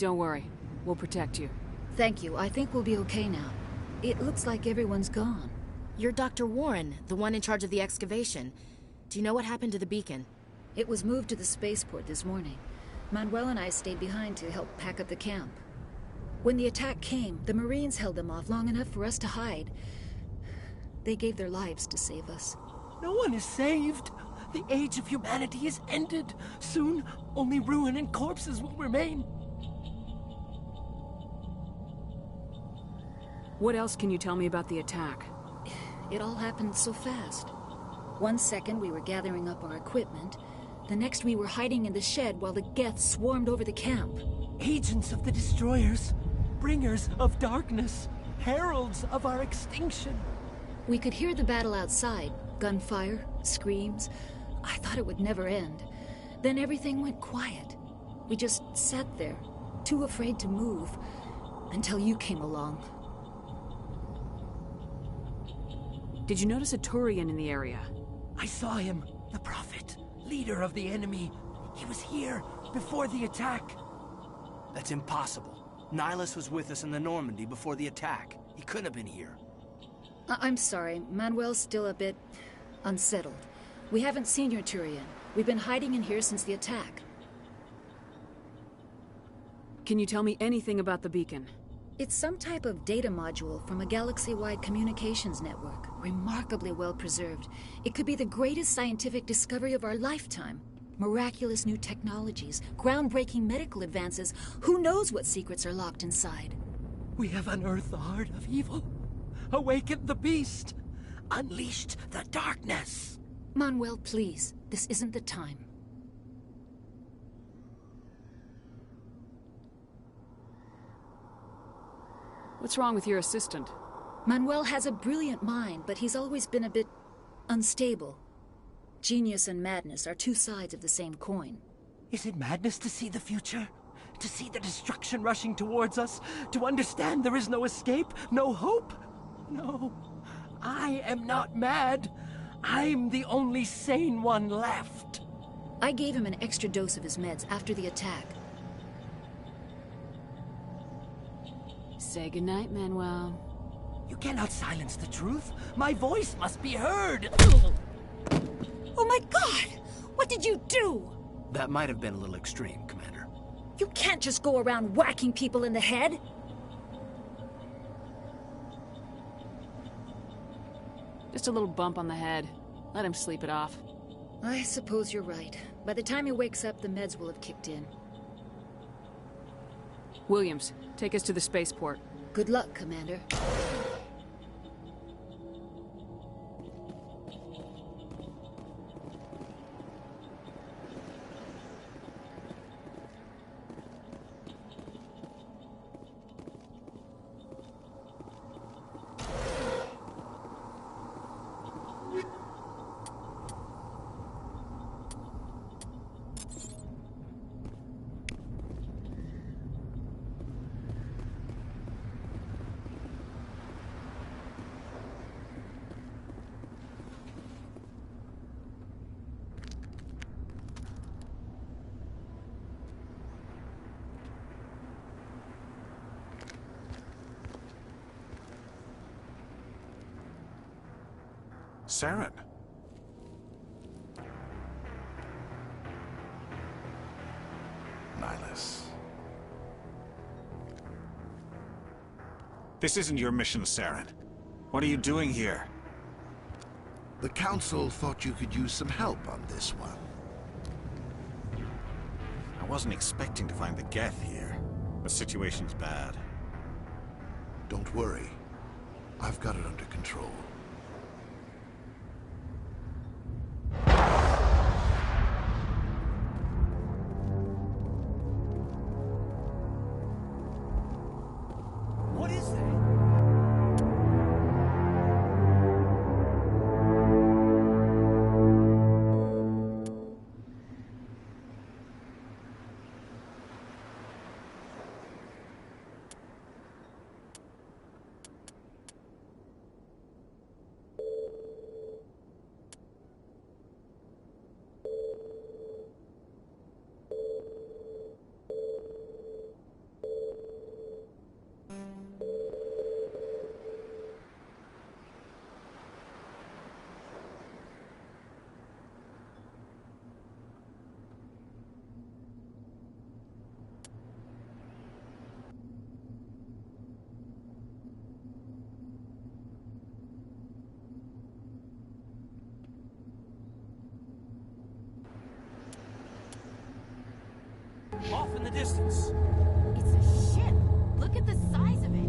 Don't worry. We'll protect you. Thank you. I think we'll be okay now. It looks like everyone's gone. You're Dr. Warren, the one in charge of the excavation. Do you know what happened to the beacon? It was moved to the spaceport this morning. Manuel and I stayed behind to help pack up the camp. When the attack came, the Marines held them off long enough for us to hide. They gave their lives to save us. No one is saved. The age of humanity is ended. Soon, only ruin and corpses will remain. What else can you tell me about the attack? It all happened so fast. 1 second we were gathering up our equipment. The next we were hiding in the shed while the Geth swarmed over the camp. Agents of the Destroyers. Bringers of darkness. Heralds of our extinction. We could hear the battle outside. Gunfire, screams. I thought it would never end. Then everything went quiet. We just sat there, too afraid to move, until you came along. Did you notice a Turian in the area? I saw him. The Prophet. Leader of the enemy. He was here before the attack. That's impossible. Nihilus was with us in the Normandy before the attack. He couldn't have been here. I'm sorry. Manuel's still a bit unsettled. We haven't seen your Turian. We've been hiding in here since the attack. Can you tell me anything about the beacon? It's some type of data module from a galaxy-wide communications network. Remarkably well preserved. It could be the greatest scientific discovery of our lifetime. Miraculous new technologies, groundbreaking medical advances. Who knows what secrets are locked inside? We have unearthed the heart of evil. Awakened the beast. Unleashed the darkness. Manuel, please. This isn't the time. What's wrong with your assistant? Manuel has a brilliant mind, but he's always been a bit unstable. Genius and madness are two sides of the same coin. Is it madness to see the future? To see the destruction rushing towards us? To understand there is no escape? No hope? No. I am not mad. I'm the only sane one left. I gave him an extra dose of his meds after the attack. Say goodnight, Manuel. You cannot silence the truth. My voice must be heard. Oh my God! What did you do? That might have been a little extreme, Commander. You can't just go around whacking people in the head. Just a little bump on the head. Let him sleep it off. I suppose you're right. By the time he wakes up, the meds will have kicked in. Williams, take us to the spaceport. Good luck, Commander. Saren. Nihilus. This isn't your mission, Saren. What are you doing here? The Council thought you could use some help on this one. I wasn't expecting to find the Geth here. The situation's bad. Don't worry. I've got it under control. What is that? off in the distance. It's a ship. Look at the size of it.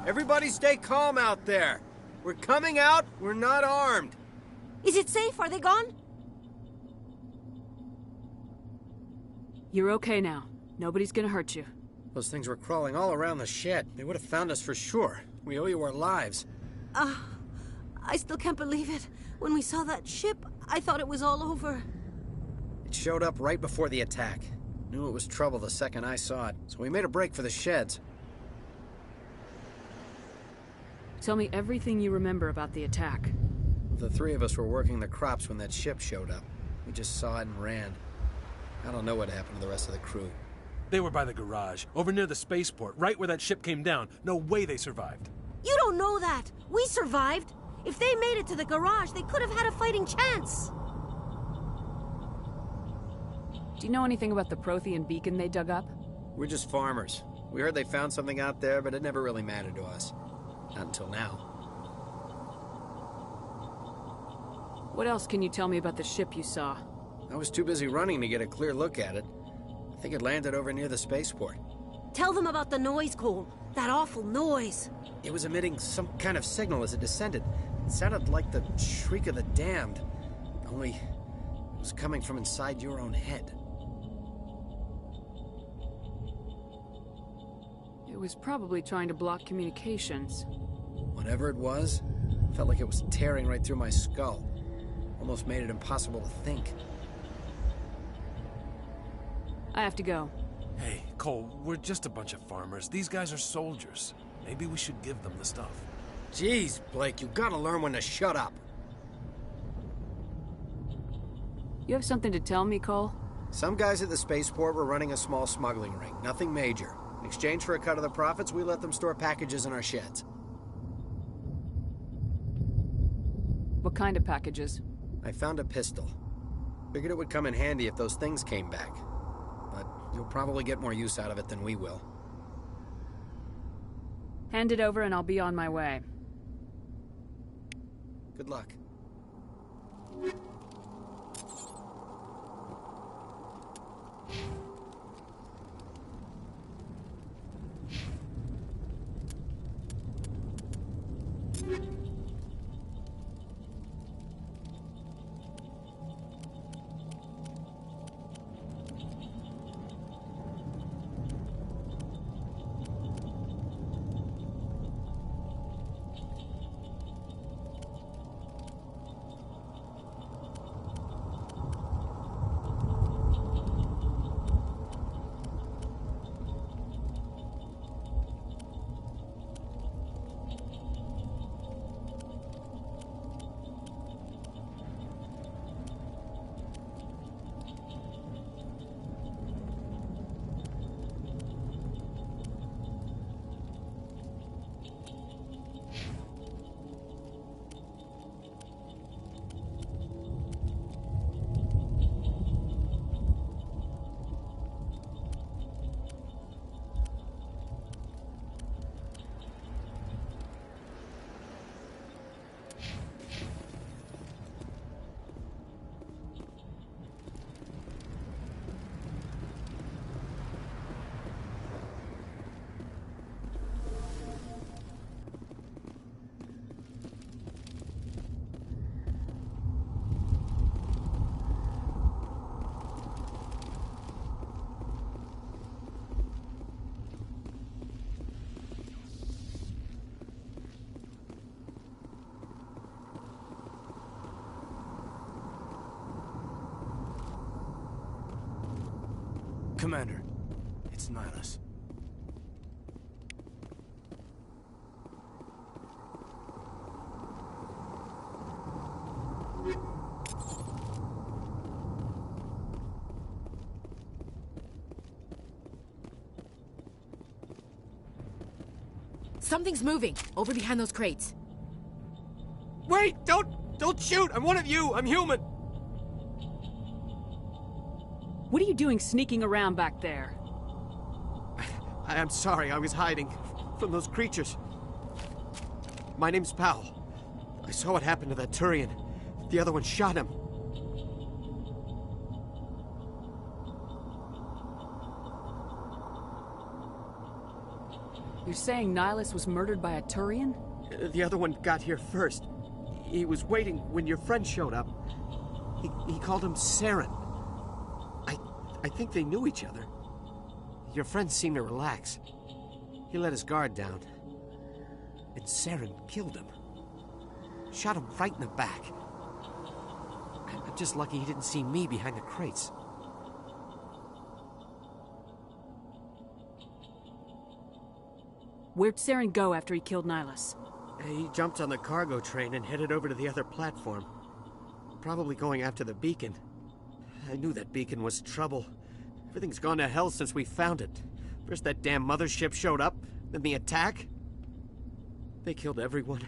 Everybody stay calm out there. We're coming out, we're not armed. Is it safe? Are they gone? You're okay now. Nobody's gonna hurt you. Those things were crawling all around the shed. They would have found us for sure. We owe you our lives. I still can't believe it. When we saw that ship, I thought it was all over. It showed up right before the attack. Knew it was trouble the second I saw it, so we made a break for the sheds. Tell me everything you remember about the attack. The three of us were working the crops when that ship showed up. We just saw it and ran. I don't know what happened to the rest of the crew. They were by the garage, over near the spaceport, right where that ship came down. No way they survived. You don't know that. We survived. If they made it to the garage, they could have had a fighting chance. Do you know anything about the Prothean beacon they dug up? We're just farmers. We heard they found something out there, but it never really mattered to us. Not until now. What else can you tell me about the ship you saw? I was too busy running to get a clear look at it. I think it landed over near the spaceport. Tell them about the noise, Cole. That awful noise. It was emitting some kind of signal as it descended. It sounded like the shriek of the damned. Only it was coming from inside your own head. It was probably trying to block communications. Whatever it was, felt like it was tearing right through my skull. Almost made it impossible to think. I have to go. Hey, Cole, we're just a bunch of farmers. These guys are soldiers. Maybe we should give them the stuff. Jeez, Blake, you gotta learn when to shut up. You have something to tell me, Cole? Some guys at the spaceport were running a small smuggling ring. Nothing major. In exchange for a cut of the profits, we let them store packages in our sheds. What kind of packages? I found a pistol. Figured it would come in handy if those things came back. But you'll probably get more use out of it than we will. Hand it over and I'll be on my way. Good luck. Commander, it's Nihilus. Something's moving, over behind those crates. Wait! Don't shoot! I'm one of you! I'm human! What are you doing sneaking around back there? I'm sorry, I was hiding from those creatures. My name's Powell. I saw what happened to that Turian. The other one shot him. You're saying Nihilus was murdered by a Turian? The other one got here first. He was waiting when your friend showed up. He called him Saren. I think they knew each other. Your friend seemed to relax. He let his guard down. And Saren killed him. Shot him right in the back. I'm just lucky he didn't see me behind the crates. Where'd Saren go after he killed Nihilus? He jumped on the cargo train and headed over to the other platform. Probably going after the beacon. I knew that beacon was trouble. Everything's gone to hell since we found it. First that damn mothership showed up, then the attack. They killed everyone.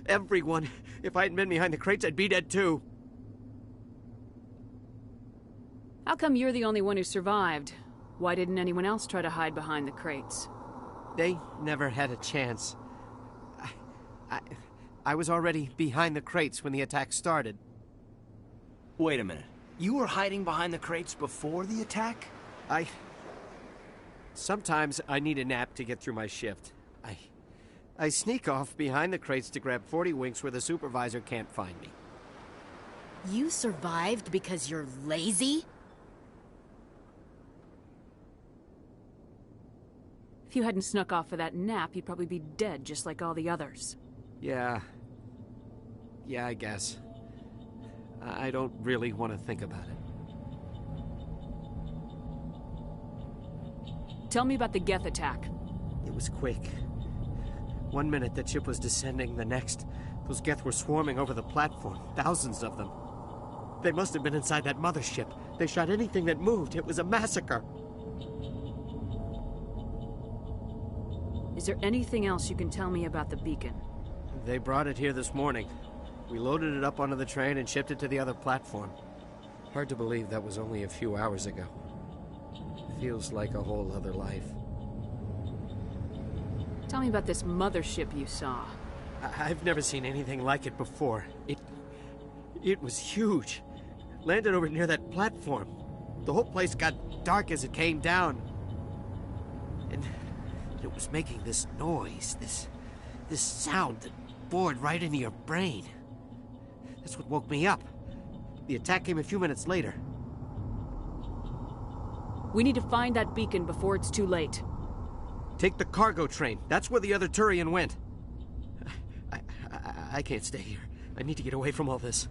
Everyone. If I hadn't been behind the crates, I'd be dead too. How come you're the only one who survived? Why didn't anyone else try to hide behind the crates? They never had a chance. I was already behind the crates when the attack started. Wait a minute. You were hiding behind the crates before the attack? Sometimes I need a nap to get through my shift. I sneak off behind the crates to grab 40 winks where the supervisor can't find me. You survived because you're lazy? If you hadn't snuck off for that nap, you'd probably be dead just like all the others. Yeah, I guess. I don't really want to think about it. Tell me about the Geth attack. It was quick. 1 minute the ship was descending, the next, those Geth were swarming over the platform, thousands of them. They must have been inside that mothership. They shot anything that moved. It was a massacre. Is there anything else you can tell me about the beacon? They brought it here this morning. We loaded it up onto the train and shipped it to the other platform. Hard to believe that was only a few hours ago. Feels like a whole other life. Tell me about this mothership you saw. I've never seen anything like it before. It was huge. Landed over near that platform. The whole place got dark as it came down. And it was making this noise, this sound that bored right into your brain. That's what woke me up. The attack came a few minutes later. We need to find that beacon before it's too late. Take the cargo train. That's where the other Turian went. I can't stay here. I need to get away from all this.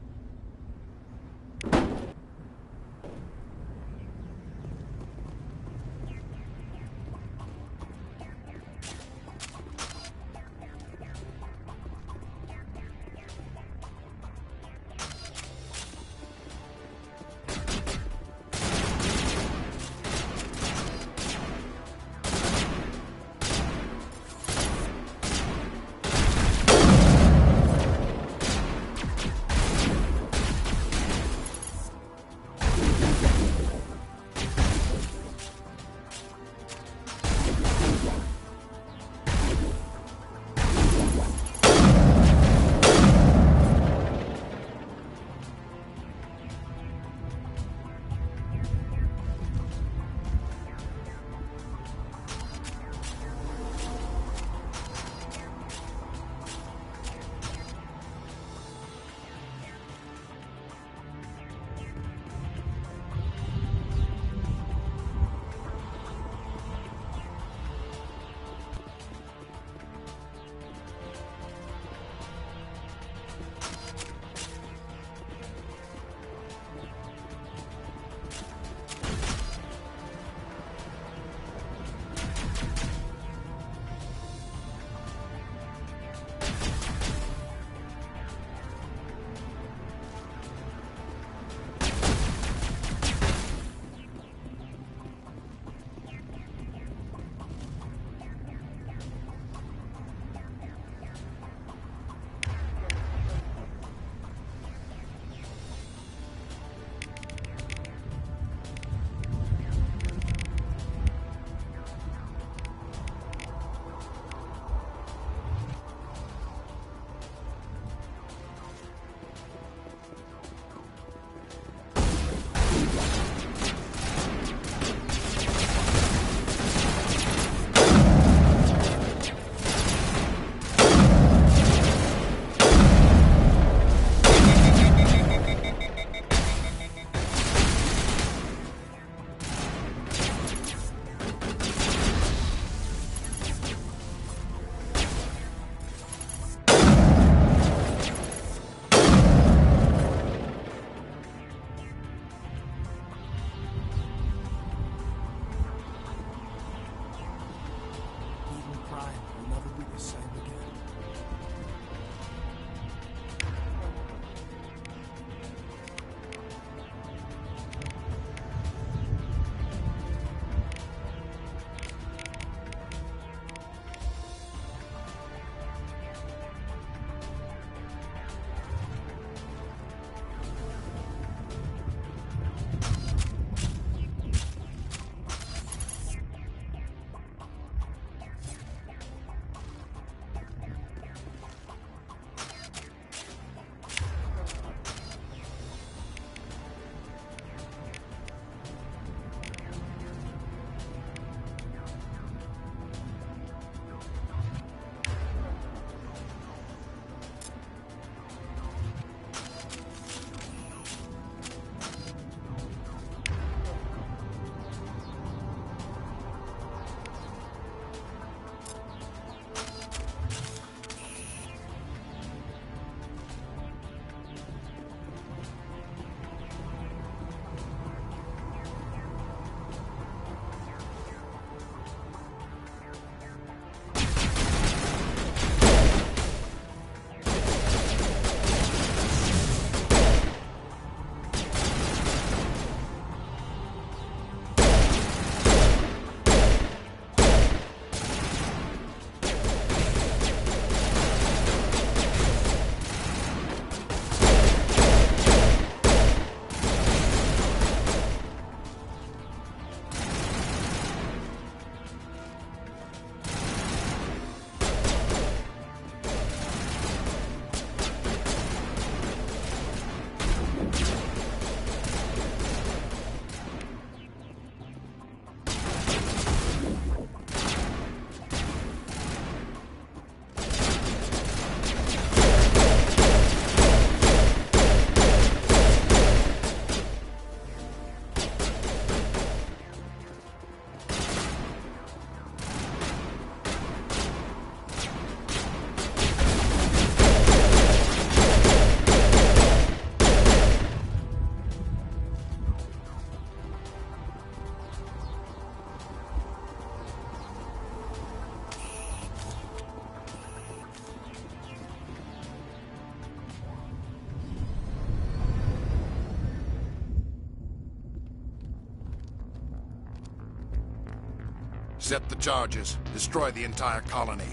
Set the charges. Destroy the entire colony.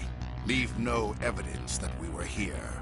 Leave no evidence that we were here.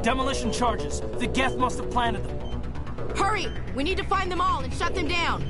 Demolition charges. The Geth must have planted them. Hurry! We need to find them all and shut them down.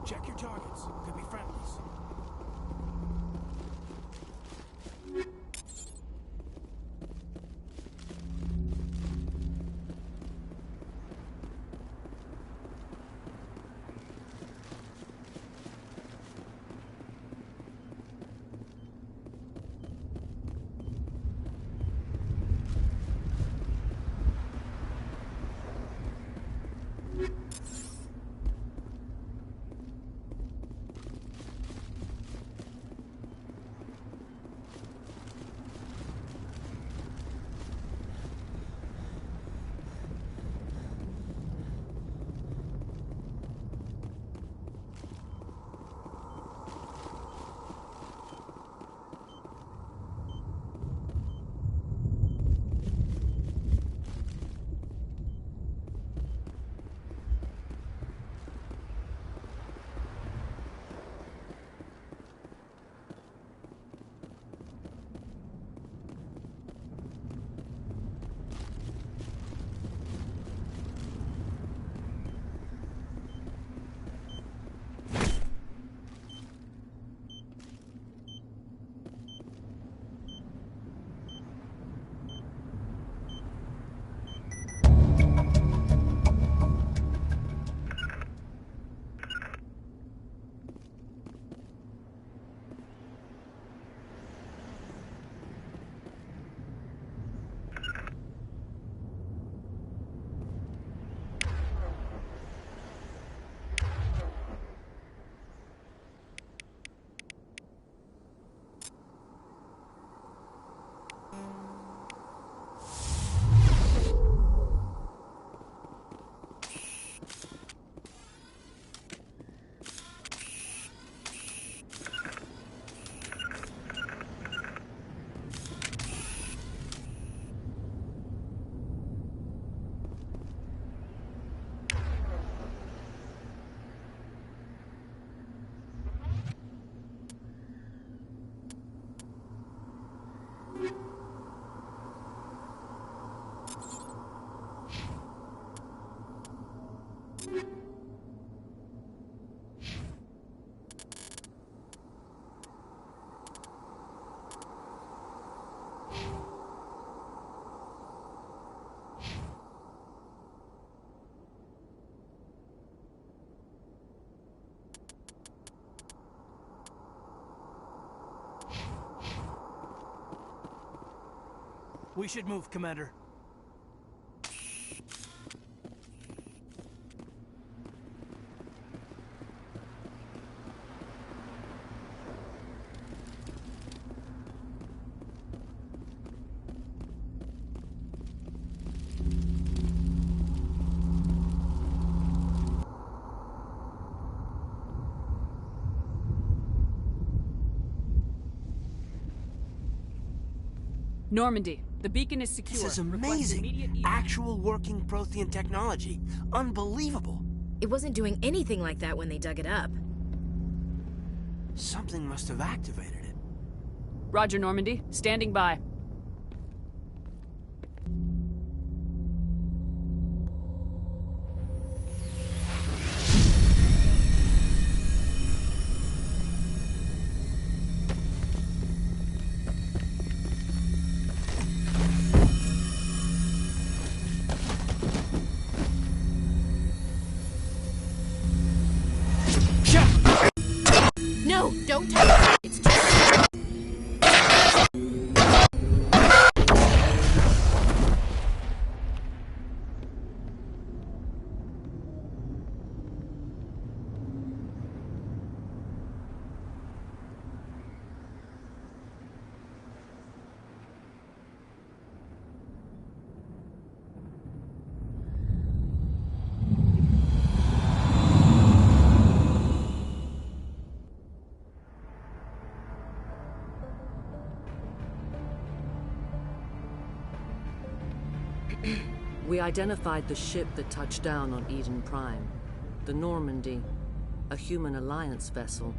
Check your targets. Could be friendlies. We should move, Commander. Normandy, the beacon is secure. This is Request immediate amazing. Actual working Prothean technology. Unbelievable. It wasn't doing anything like that when they dug it up. Something must have activated it. Roger, Normandy. Standing by. No, don't touch it. It's too... We identified the ship that touched down on Eden Prime. The Normandy, a human alliance vessel.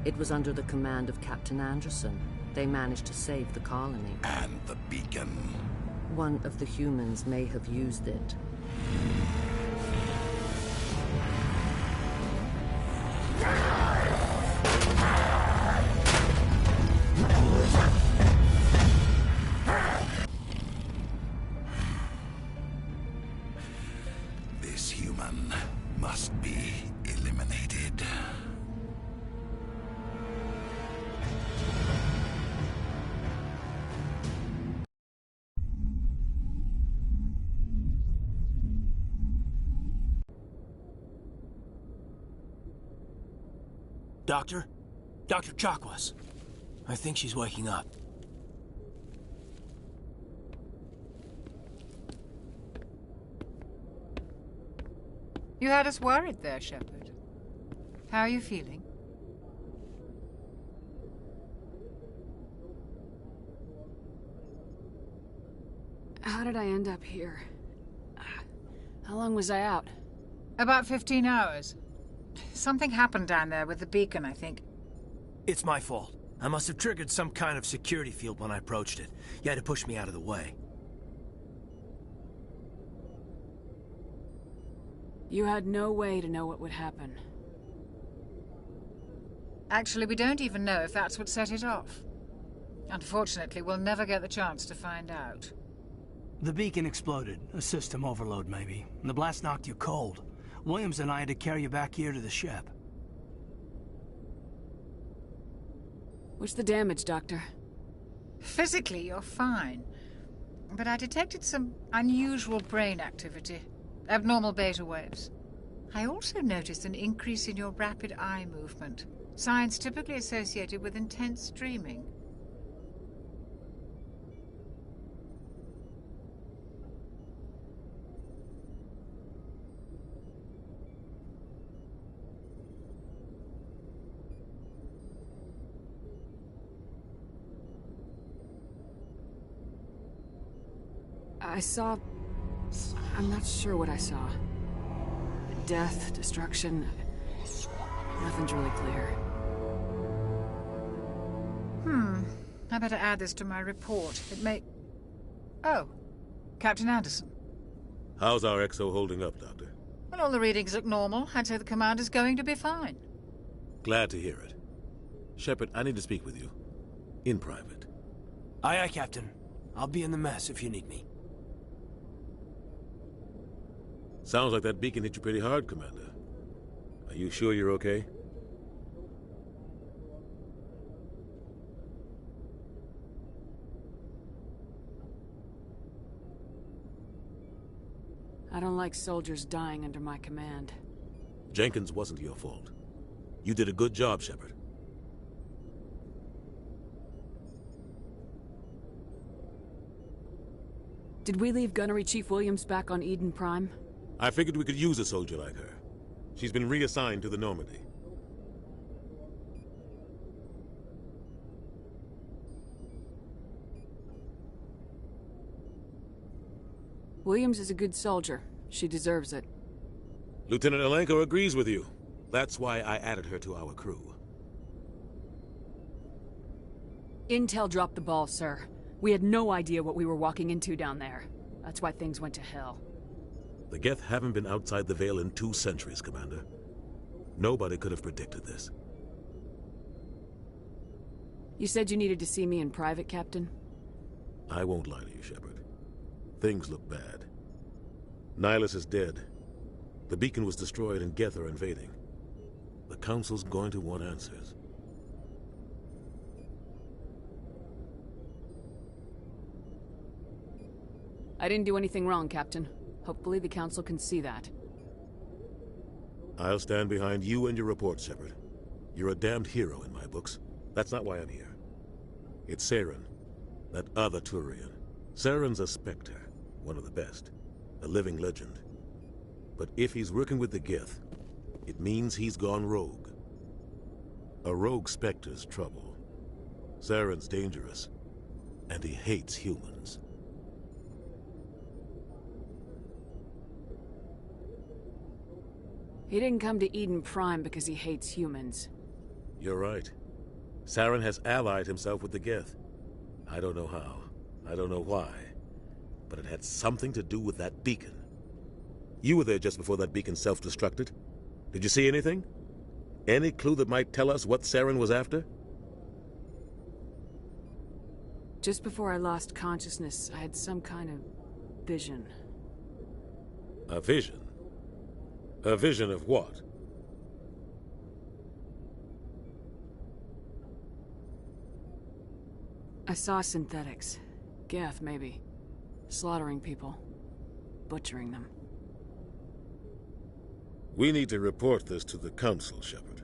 It was under the command of Captain Anderson. They managed to save the colony. And the beacon. One of the humans may have used it. This human must be eliminated. Doctor? Dr. Chakwas. I think she's waking up. You had us worried there, Shepard. How are you feeling? How did I end up here? How long was I out? About 15 hours. Something happened down there with the beacon, I think. It's my fault. I must have triggered some kind of security field when I approached it. You had to push me out of the way. You had no way to know what would happen. Actually, we don't even know if that's what set it off. Unfortunately, we'll never get the chance to find out. The beacon exploded. A system overload, maybe. The blast knocked you cold. Williams and I had to carry you back here to the ship. What's the damage, Doctor? Physically, you're fine. But I detected some unusual brain activity. Abnormal beta waves. I also noticed an increase in your rapid eye movement. Signs typically associated with intense dreaming. I saw... I'm not sure what I saw. Death, destruction... Nothing's really clear. I better add this to my report. It may... Oh, Captain Anderson. How's our XO holding up, Doctor? Well, all the readings look normal. I'd say the commander's going to be fine. Glad to hear it. Shepard, I need to speak with you. In private. Aye, aye, Captain. I'll be in the mess if you need me. Sounds like that beacon hit you pretty hard, Commander. Are you sure you're okay? I don't like soldiers dying under my command. Jenkins wasn't your fault. You did a good job, Shepard. Did we leave Gunnery Chief Williams back on Eden Prime? I figured we could use a soldier like her. She's been reassigned to the Normandy. Williams is a good soldier. She deserves it. Lieutenant Alenko agrees with you. That's why I added her to our crew. Intel dropped the ball, sir. We had no idea what we were walking into down there. That's why things went to hell. The Geth haven't been outside the Veil in 2 centuries, Commander. Nobody could have predicted this. You said you needed to see me in private, Captain? I won't lie to you, Shepard. Things look bad. Nihilus is dead. The beacon was destroyed and Geth are invading. The Council's going to want answers. I didn't do anything wrong, Captain. Hopefully the Council can see that. I'll stand behind you and your report, Shepard. You're a damned hero in my books. That's not why I'm here. It's Saren, that other Turian. Saren's a Spectre, one of the best, a living legend. But if he's working with the Geth, it means he's gone rogue. A rogue Spectre's trouble. Saren's dangerous, and he hates humans. He didn't come to Eden Prime because he hates humans. You're right. Saren has allied himself with the Geth. I don't know how. I don't know why. But it had something to do with that beacon. You were there just before that beacon self-destructed. Did you see anything? Any clue that might tell us what Saren was after? Just before I lost consciousness, I had some kind of vision. A vision? A vision of what? I saw synthetics. Geth, maybe. Slaughtering people. Butchering them. We need to report this to the Council, Shepard.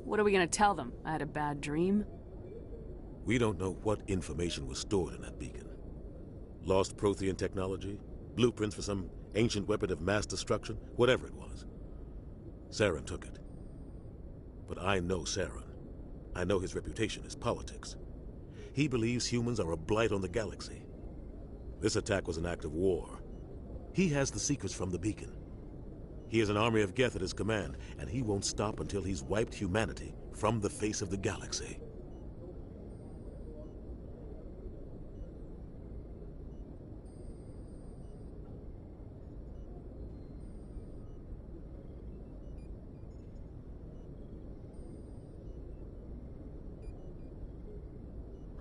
What are we gonna tell them? I had a bad dream? We don't know what information was stored in that beacon. Lost Prothean technology, blueprints for some ancient weapon of mass destruction, whatever it was. Saren took it. But I know Saren. I know his reputation is politics. He believes humans are a blight on the galaxy. This attack was an act of war. He has the secrets from the beacon. He has an army of Geth at his command, and he won't stop until he's wiped humanity from the face of the galaxy.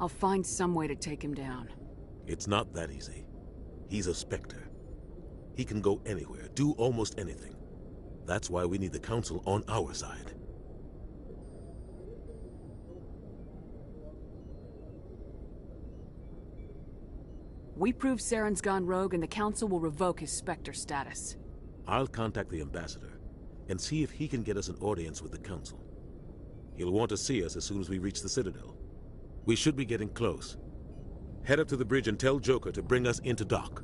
I'll find some way to take him down. It's not that easy. He's a Spectre. He can go anywhere, do almost anything. That's why we need the Council on our side. We prove Saren's gone rogue and the Council will revoke his Spectre status. I'll contact the Ambassador and see if he can get us an audience with the Council. He'll want to see us as soon as we reach the Citadel. We should be getting close. Head up to the bridge and tell Joker to bring us into dock.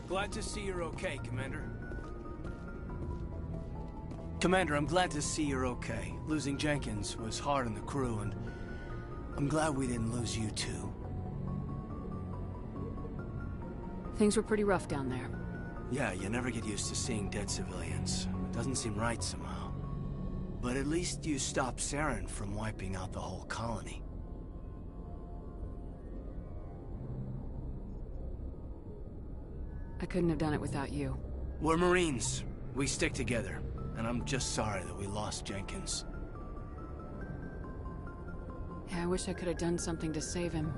Glad to see you're okay, Commander. Commander, I'm glad to see you're okay. Losing Jenkins was hard on the crew, and I'm glad we didn't lose you too. Things were pretty rough down there. Yeah, you never get used to seeing dead civilians. It doesn't seem right somehow. But at least you stopped Saren from wiping out the whole colony. I couldn't have done it without you. We're Marines. We stick together. And I'm just sorry that we lost Jenkins. Yeah, I wish I could have done something to save him.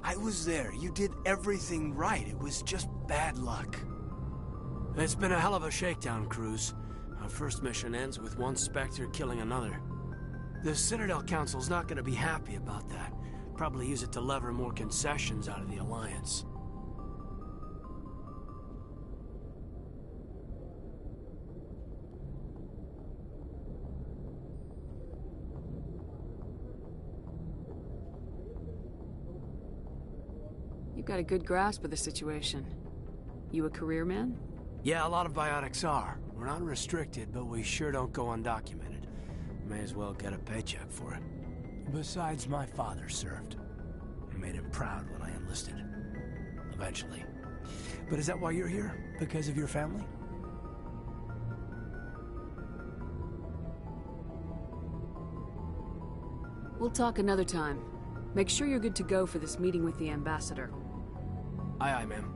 I was there. You did everything right. It was just bad luck. It's been a hell of a shakedown, Cruz. Our first mission ends with one Spectre killing another. The Citadel Council's not going to be happy about that. Probably use it to lever more concessions out of the Alliance. You've got a good grasp of the situation. You a career man? Yeah, a lot of biotics are. We're not restricted, but we sure don't go undocumented. May as well get a paycheck for it. Besides, my father served. I made him proud when I enlisted. Eventually. But is that why you're here? Because of your family? We'll talk another time. Make sure you're good to go for this meeting with the ambassador. Aye, aye, ma'am.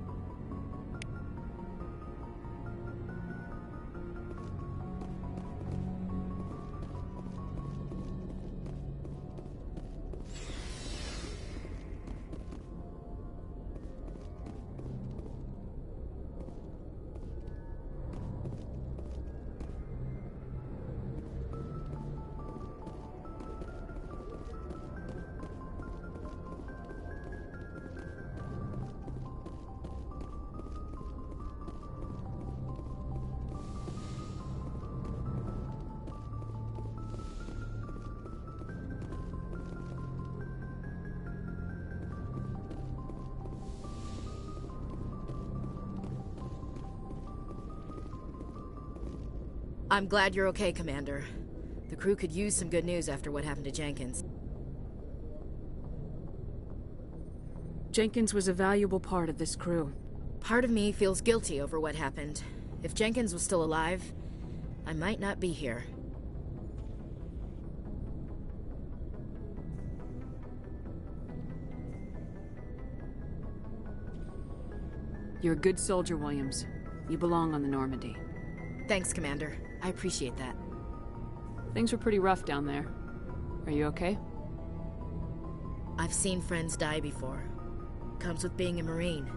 I'm glad you're okay, Commander. The crew could use some good news after what happened to Jenkins. Jenkins was a valuable part of this crew. Part of me feels guilty over what happened. If Jenkins was still alive, I might not be here. You're a good soldier, Williams. You belong on the Normandy. Thanks, Commander. I appreciate that. Things were pretty rough down there. Are you okay? I've seen friends die before. Comes with being a Marine.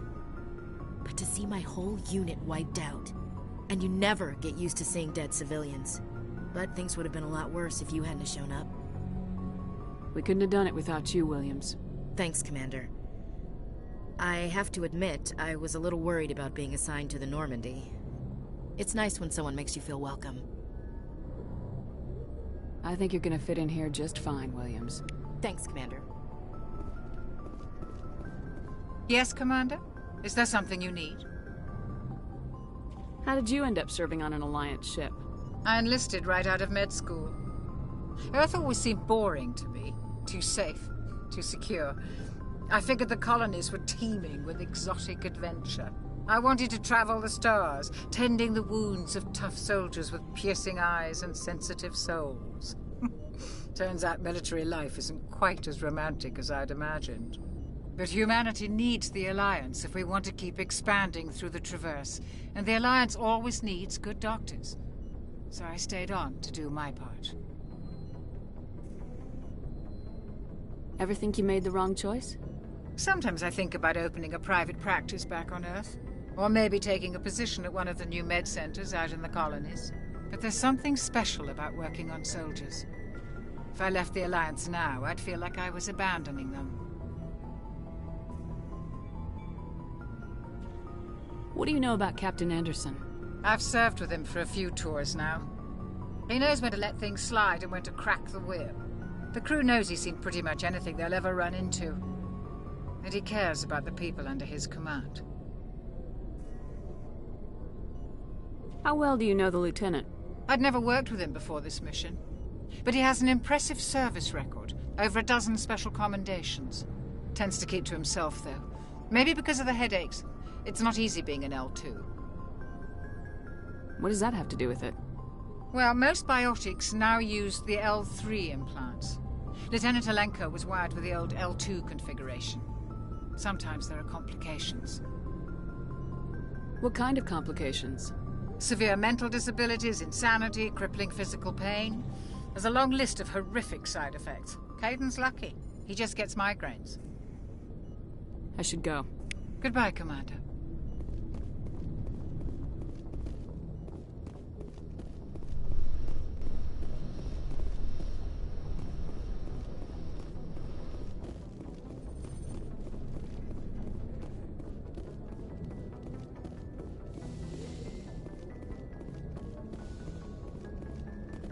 But to see my whole unit wiped out, and you never get used to seeing dead civilians. But things would have been a lot worse if you hadn't shown up. We couldn't have done it without you, Williams. Thanks, Commander. I have to admit, I was a little worried about being assigned to the Normandy. It's nice when someone makes you feel welcome. I think you're gonna fit in here just fine, Williams. Thanks, Commander. Yes, Commander? Is there something you need? How did you end up serving on an Alliance ship? I enlisted right out of med school. Earth always seemed boring to me. Too safe, too secure. I figured the colonies were teeming with exotic adventure. I wanted to travel the stars, tending the wounds of tough soldiers with piercing eyes and sensitive souls. Turns out military life isn't quite as romantic as I'd imagined. But humanity needs the Alliance if we want to keep expanding through the Traverse, and the Alliance always needs good doctors. So I stayed on to do my part. Ever think you made the wrong choice? Sometimes I think about opening a private practice back on Earth. Or maybe taking a position at one of the new med centers out in the colonies. But there's something special about working on soldiers. If I left the Alliance now, I'd feel like I was abandoning them. What do you know about Captain Anderson? I've served with him for a few tours now. He knows when to let things slide and when to crack the whip. The crew knows he's seen pretty much anything they'll ever run into. And he cares about the people under his command. How well do you know the Lieutenant? I'd never worked with him before this mission. But he has an impressive service record. Over a dozen special commendations. Tends to keep to himself, though. Maybe because of the headaches. It's not easy being an L2. What does that have to do with it? Well, most biotics now use the L3 implants. Lieutenant Alenko was wired with the old L2 configuration. Sometimes there are complications. What kind of complications? Severe mental disabilities, insanity, crippling physical pain. There's a long list of horrific side effects. Caden's lucky. He just gets migraines. I should go. Goodbye, Commander.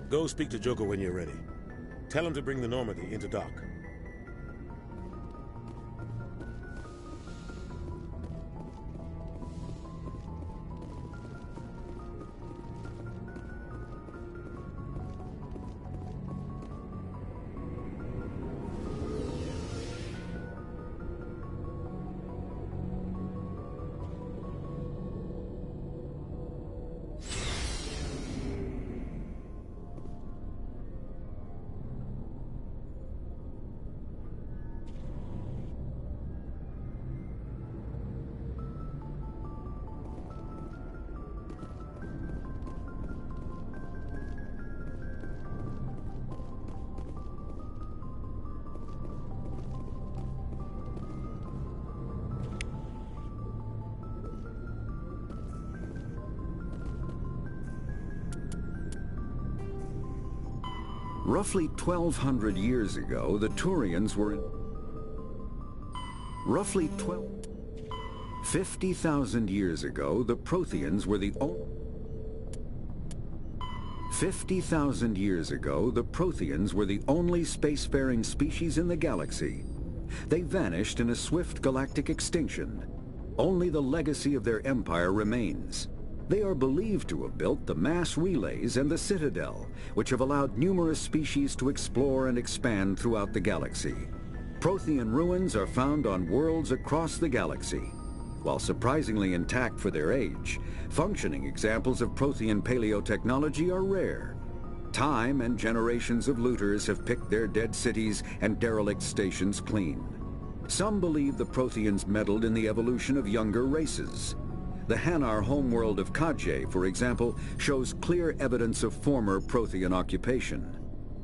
Go speak to Joker when you're ready. Tell him to bring the Normandy into dock. Roughly 1,200 years ago, the Turians were in... Roughly 50,000 years ago, the Protheans were the only... 50,000 years ago, the Protheans were the only spacefaring species in the galaxy. They vanished in a swift galactic extinction. Only the legacy of their empire remains. They are believed to have built the mass relays and the Citadel, which have allowed numerous species to explore and expand throughout the galaxy. Prothean ruins are found on worlds across the galaxy. While surprisingly intact for their age, functioning examples of Prothean paleotechnology are rare. Time and generations of looters have picked their dead cities and derelict stations clean. Some believe the Protheans meddled in the evolution of younger races. The Hanar homeworld of Kajay, for example, shows clear evidence of former Prothean occupation.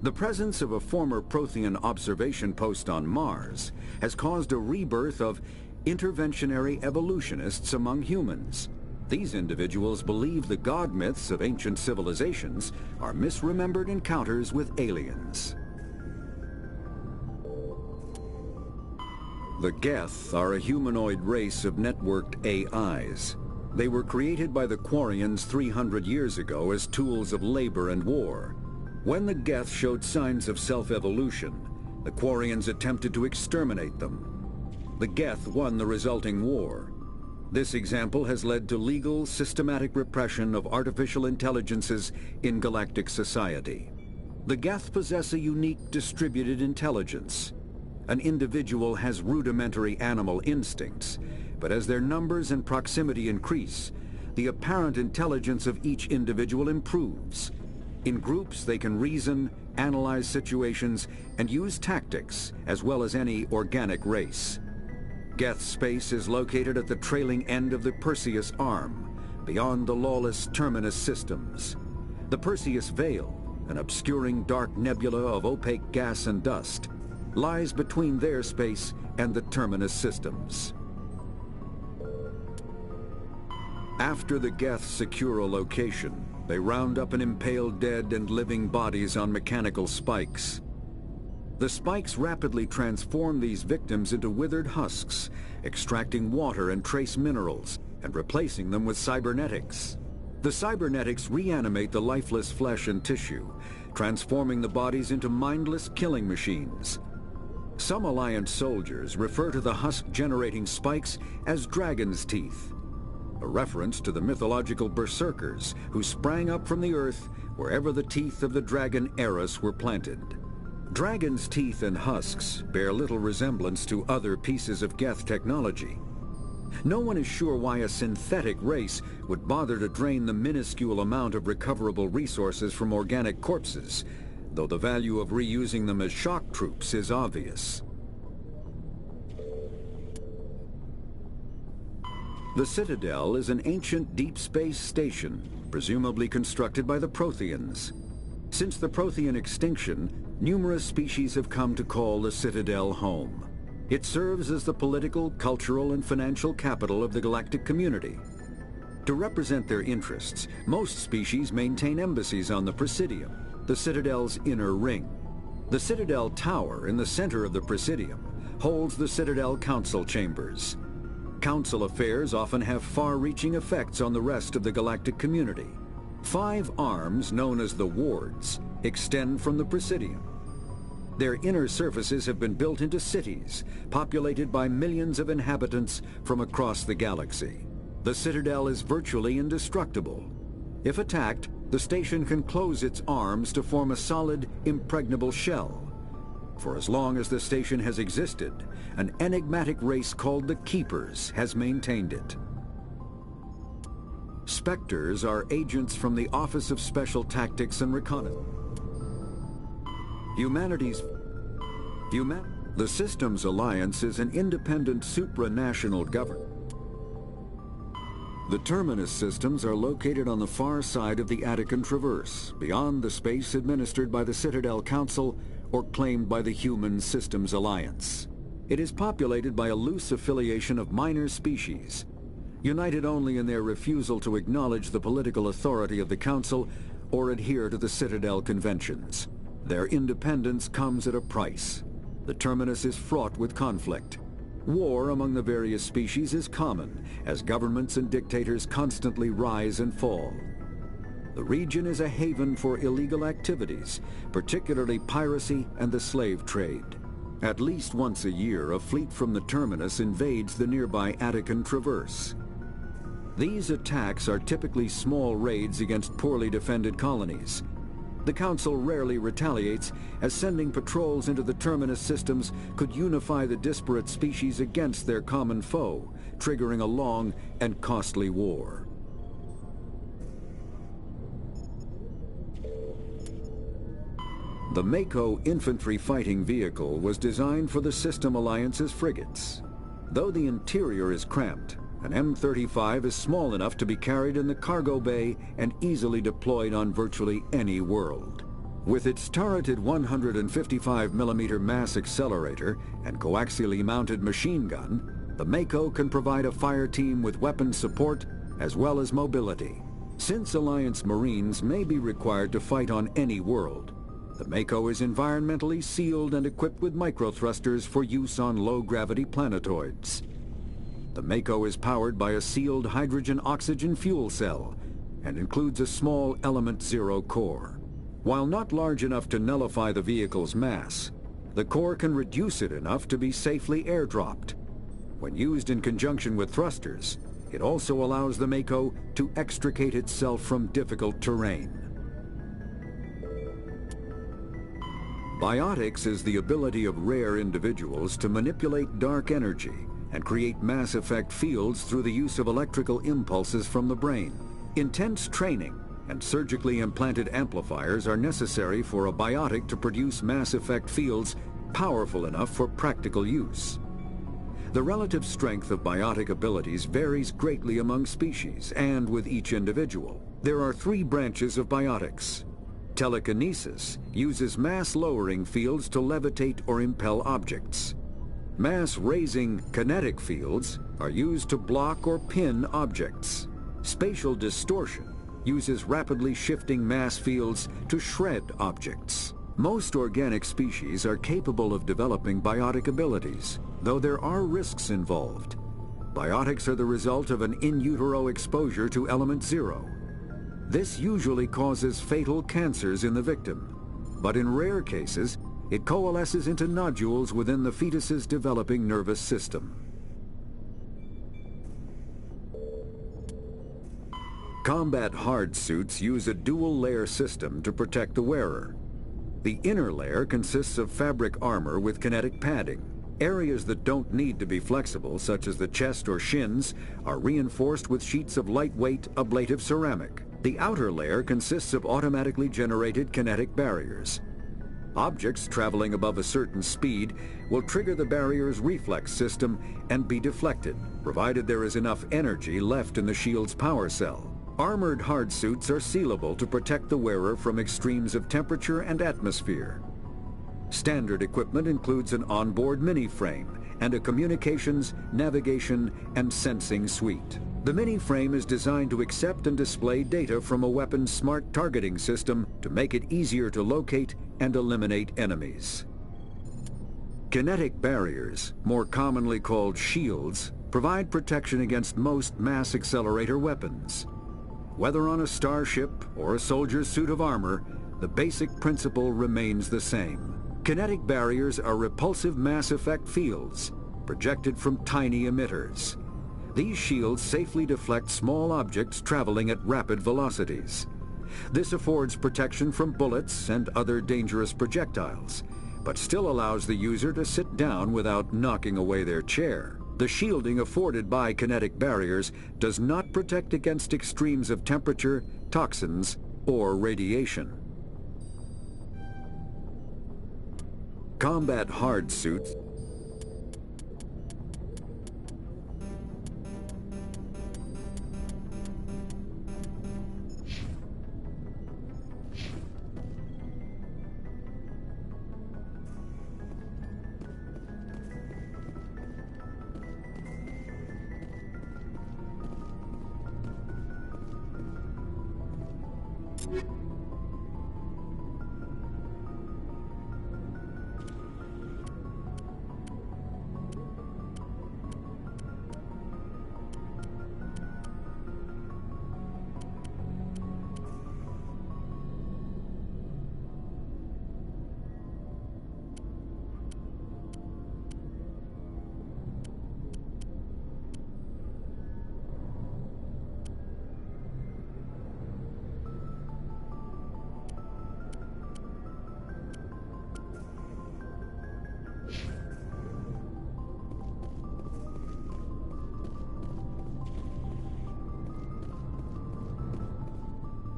The presence of a former Prothean observation post on Mars has caused a rebirth of interventionary evolutionists among humans. These individuals believe the god myths of ancient civilizations are misremembered encounters with aliens. The Geth are a humanoid race of networked AIs. They were created by the Quarians 300 years ago as tools of labor and war. When the Geth showed signs of self-evolution, the Quarians attempted to exterminate them. The Geth won the resulting war. This example has led to legal, systematic repression of artificial intelligences in galactic society. The Geth possess a unique distributed intelligence. An individual has rudimentary animal instincts, but as their numbers and proximity increase, the apparent intelligence of each individual improves. In groups, they can reason, analyze situations, and use tactics, as well as any organic race. Geth space is located at the trailing end of the Perseus Arm, beyond the lawless Terminus systems. The Perseus Veil, an obscuring dark nebula of opaque gas and dust, lies between their space and the Terminus systems. After the Geth secure a location, they round up and impale dead and living bodies on mechanical spikes. The spikes rapidly transform these victims into withered husks, extracting water and trace minerals, and replacing them with cybernetics. The cybernetics reanimate the lifeless flesh and tissue, transforming the bodies into mindless killing machines. Some Alliance soldiers refer to the husk-generating spikes as dragon's teeth, a reference to the mythological berserkers who sprang up from the earth wherever the teeth of the dragon Eris were planted. Dragon's teeth and husks bear little resemblance to other pieces of Geth technology. No one is sure why a synthetic race would bother to drain the minuscule amount of recoverable resources from organic corpses, though the value of reusing them as shock troops is obvious. The Citadel is an ancient deep space station, presumably constructed by the Protheans. Since the Prothean extinction, numerous species have come to call the Citadel home. It serves as the political, cultural, and financial capital of the galactic community. To represent their interests, most species maintain embassies on the Presidium, the Citadel's inner ring. The Citadel Tower in the center of the Presidium holds the Citadel Council chambers. Council affairs often have far-reaching effects on the rest of the galactic community. 5 arms, known as the wards, extend from the Presidium. Their inner surfaces have been built into cities, populated by millions of inhabitants from across the galaxy. The Citadel is virtually indestructible. If attacked, the station can close its arms to form a solid, impregnable shell. For as long as the station has existed, an enigmatic race called the Keepers has maintained it. Spectres are agents from the Office of Special Tactics and Reconnaissance. The Systems Alliance is an independent supranational government. The Terminus systems are located on the far side of the Attican Traverse, beyond the space administered by the Citadel Council or claimed by the Human Systems Alliance. It is populated by a loose affiliation of minor species, united only in their refusal to acknowledge the political authority of the Council or adhere to the Citadel conventions. Their independence comes at a price. The Terminus is fraught with conflict. War among the various species is common, as governments and dictators constantly rise and fall. The region is a haven for illegal activities, particularly piracy and the slave trade. At least once a year, a fleet from the Terminus invades the nearby Attican Traverse. These attacks are typically small raids against poorly defended colonies. The Council rarely retaliates, as sending patrols into the Terminus systems could unify the disparate species against their common foe, triggering a long and costly war. The Mako infantry fighting vehicle was designed for the System Alliance's frigates. Though the interior is cramped, an M35 is small enough to be carried in the cargo bay and easily deployed on virtually any world. With its turreted 155mm mass accelerator and coaxially mounted machine gun, the Mako can provide a fire team with weapon support as well as mobility. Since Alliance Marines may be required to fight on any world, the Mako is environmentally sealed and equipped with microthrusters for use on low-gravity planetoids. The Mako is powered by a sealed hydrogen-oxygen fuel cell and includes a small Element Zero core. While not large enough to nullify the vehicle's mass, the core can reduce it enough to be safely airdropped. When used in conjunction with thrusters, it also allows the Mako to extricate itself from difficult terrain. Biotics is the ability of rare individuals to manipulate dark energy and create mass effect fields through the use of electrical impulses from the brain. Intense training and surgically implanted amplifiers are necessary for a biotic to produce mass effect fields powerful enough for practical use. The relative strength of biotic abilities varies greatly among species and with each individual. There are 3 branches of biotics. Telekinesis uses mass-lowering fields to levitate or impel objects. Mass-raising kinetic fields are used to block or pin objects. Spatial distortion uses rapidly shifting mass fields to shred objects. Most organic species are capable of developing biotic abilities, though there are risks involved. Biotics are the result of an in utero exposure to Element Zero. This usually causes fatal cancers in the victim, but in rare cases, it coalesces into nodules within the fetus's developing nervous system. Combat hard suits use a dual-layer system to protect the wearer. The inner layer consists of fabric armor with kinetic padding. Areas that don't need to be flexible, such as the chest or shins, are reinforced with sheets of lightweight ablative ceramic. The outer layer consists of automatically generated kinetic barriers. Objects traveling above a certain speed will trigger the barrier's reflex system and be deflected, provided there is enough energy left in the shield's power cell. Armored hardsuits are sealable to protect the wearer from extremes of temperature and atmosphere. Standard equipment includes an onboard mini-frame and a communications, navigation, and sensing suite. The mini-frame is designed to accept and display data from a weapon's smart targeting system to make it easier to locate and eliminate enemies. Kinetic barriers, more commonly called shields, provide protection against most mass accelerator weapons. Whether on a starship or a soldier's suit of armor, the basic principle remains the same. Kinetic barriers are repulsive mass effect fields, projected from tiny emitters. These shields safely deflect small objects traveling at rapid velocities. This affords protection from bullets and other dangerous projectiles, but still allows the user to sit down without knocking away their chair. The shielding afforded by kinetic barriers does not protect against extremes of temperature, toxins, or radiation. Combat hard suits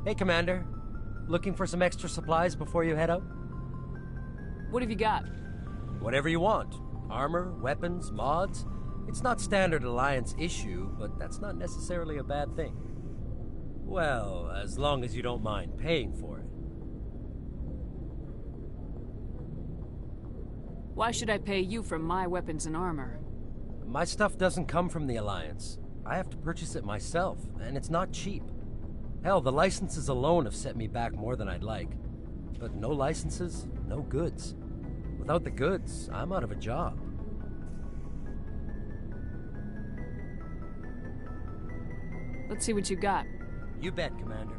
Hey, Commander. Looking for some extra supplies before you head out? What have you got? Whatever you want. Armor, weapons, mods. It's not standard Alliance issue, but that's not necessarily a bad thing. Well, as long as you don't mind paying for it. Why should I pay you for my weapons and armor? My stuff doesn't come from the Alliance. I have to purchase it myself, and it's not cheap. Hell, the licenses alone have set me back more than I'd like. But no licenses, no goods. Without the goods, I'm out of a job. Let's see what you got. You bet, Commander.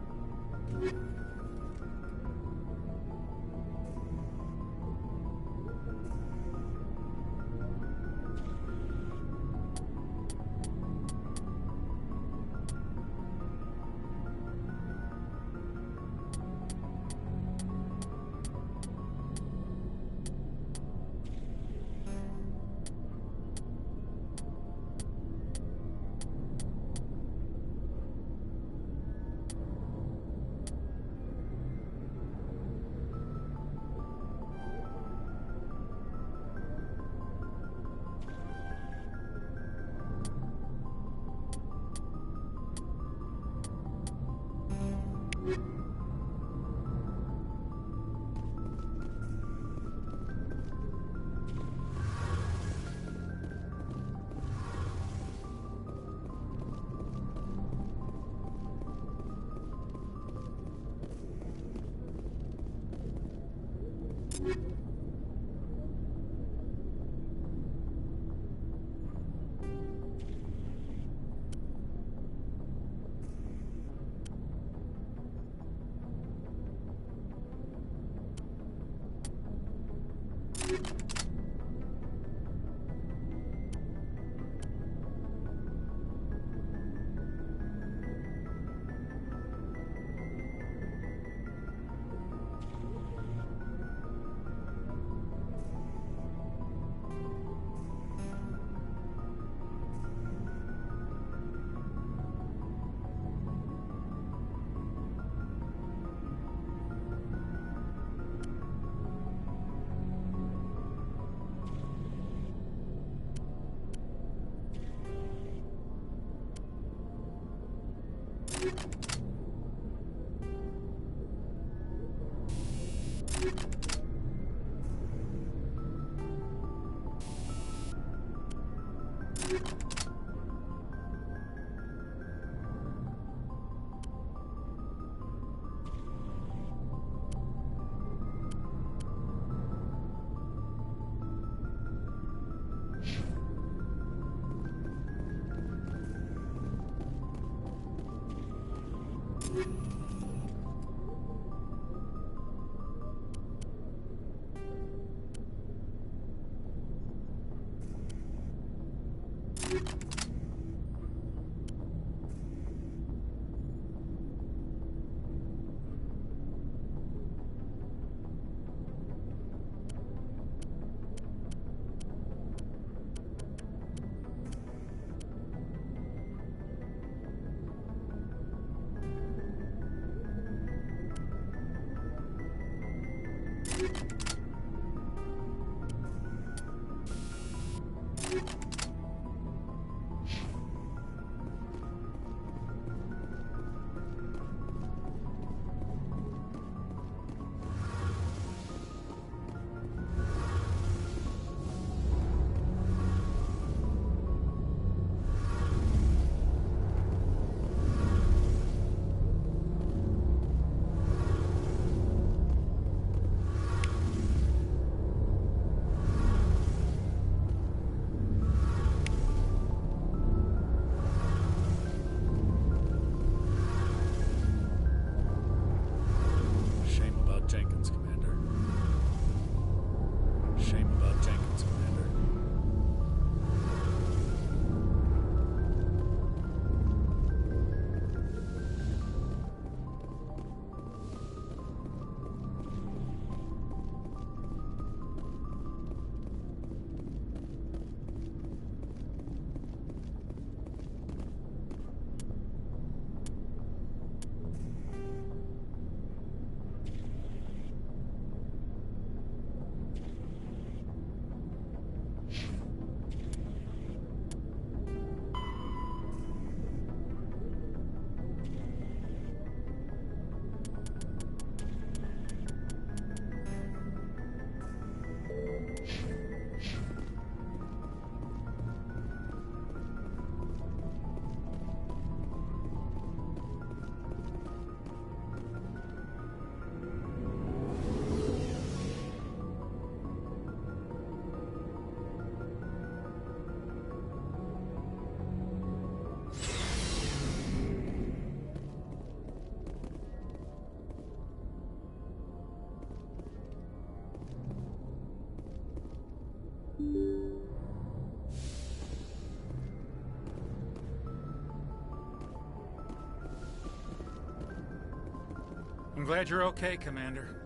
I'm glad you're okay, Commander.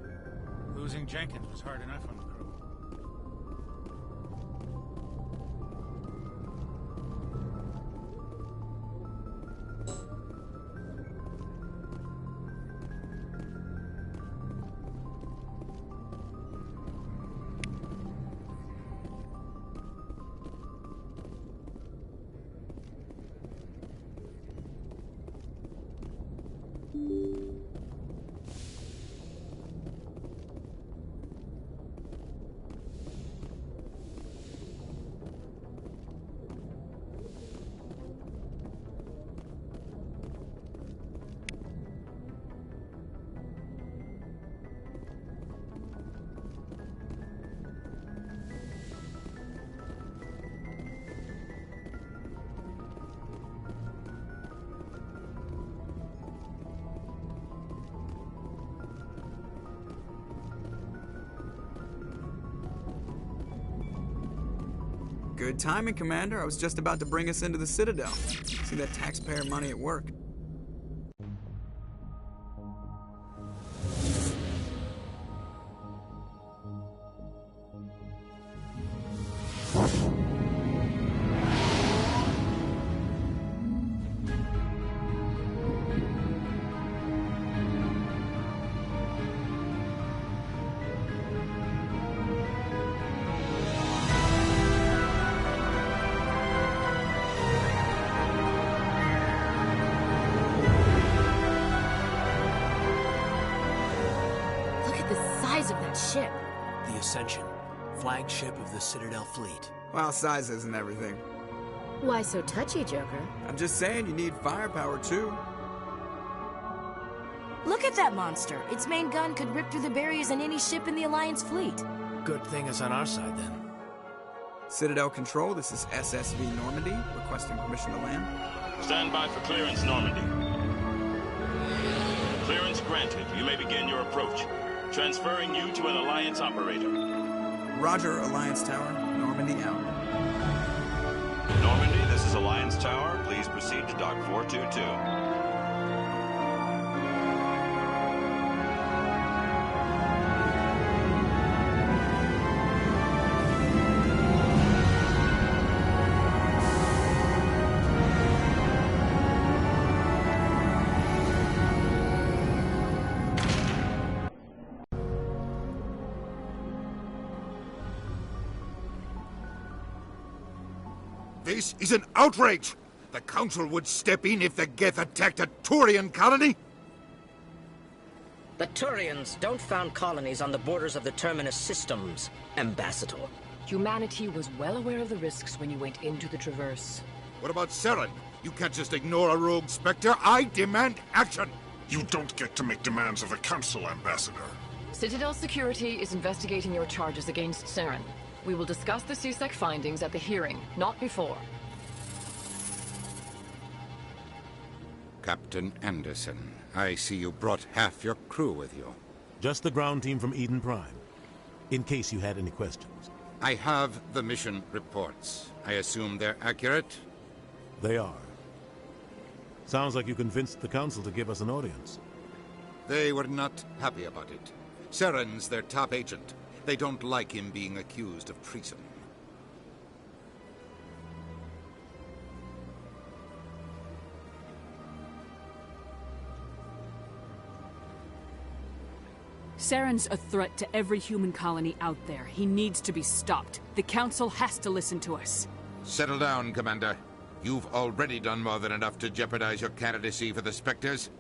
Losing Jenkins was hard enough on the crew. Good timing, Commander. I was just about to bring us into the Citadel. See that taxpayer money at work. Of that ship. The Ascension, flagship of the Citadel fleet. Well, size isn't everything. Why so touchy, Joker? I'm just saying you need firepower, too. Look at that monster. Its main gun could rip through the barriers in any ship in the Alliance fleet. Good thing it's on our side, then. Citadel Control, this is SSV Normandy, requesting permission to land. Stand by for clearance, Normandy. granted. You may begin your approach. Transferring you to an Alliance operator. Roger, Alliance Tower. Normandy out. Normandy, this is Alliance Tower. Please proceed to Dock 422. This is an outrage! The Council would step in if the Geth attacked a Turian colony? The Turians don't found colonies on the borders of the Terminus systems, Ambassador. Humanity was well aware of the risks when you went into the Traverse. What about Saren? You can't just ignore a rogue Spectre. I demand action! You don't get to make demands of the Council, Ambassador. Citadel Security is investigating your charges against Saren. We will discuss the CSEC findings at the hearing, not before. Captain Anderson, I see you brought half your crew with you. Just the ground team from Eden Prime, in case you had any questions. I have the mission reports. I assume they're accurate? They are. Sounds like you convinced the Council to give us an audience. They were not happy about it. Saren's their top agent. They don't like him being accused of treason. Saren's a threat to every human colony out there. He needs to be stopped. The Council has to listen to us. Settle down, Commander. You've already done more than enough to jeopardize your candidacy for the Spectres.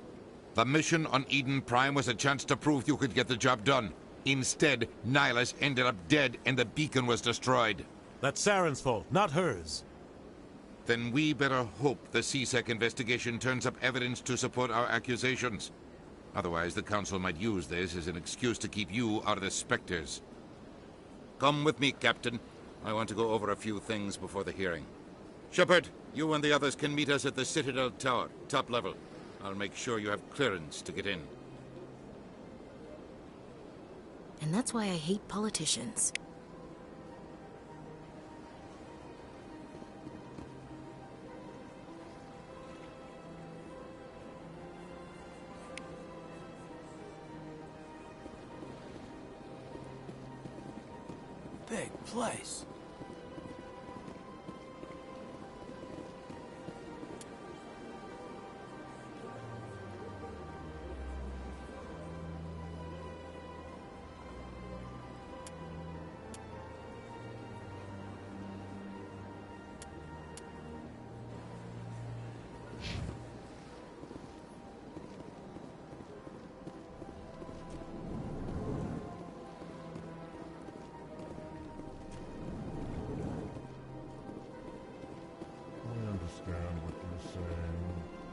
The mission on Eden Prime was a chance to prove you could get the job done. Instead, Nihilus ended up dead and the beacon was destroyed. That's Saren's fault, not hers. Then we better hope the CSEC investigation turns up evidence to support our accusations. Otherwise, the Council might use this as an excuse to keep you out of the Spectres. Come with me, Captain. I want to go over a few things before the hearing. Shepard, you and the others can meet us at the Citadel Tower, top level. I'll make sure you have clearance to get in. And that's why I hate politicians. Big place.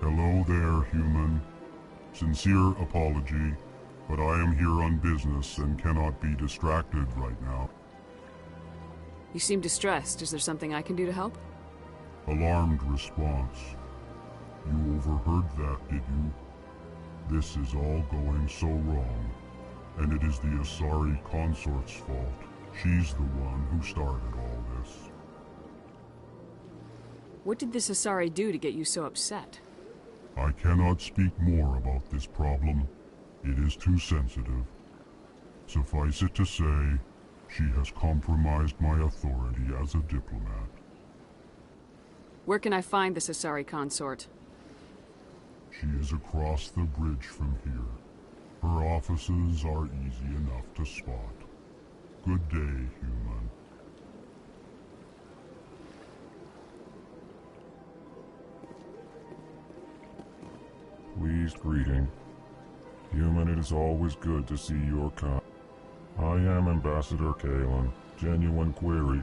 Hello there, human. Sincere apology, but I am here on business and cannot be distracted right now. You seem distressed. Is there something I can do to help? Alarmed response. You overheard that, did you? This is all going so wrong, and it is the Asari consort's fault. She's the one who started all this. What did this Asari do to get you so upset? I cannot speak more about this problem. It is too sensitive. Suffice it to say, she has compromised my authority as a diplomat. Where can I find this Asari consort? She is across the bridge from here. Her offices are easy enough to spot. Good day, human. Pleased greeting. Human, it is always good to see your kind. I am Ambassador Kalen. Genuine query.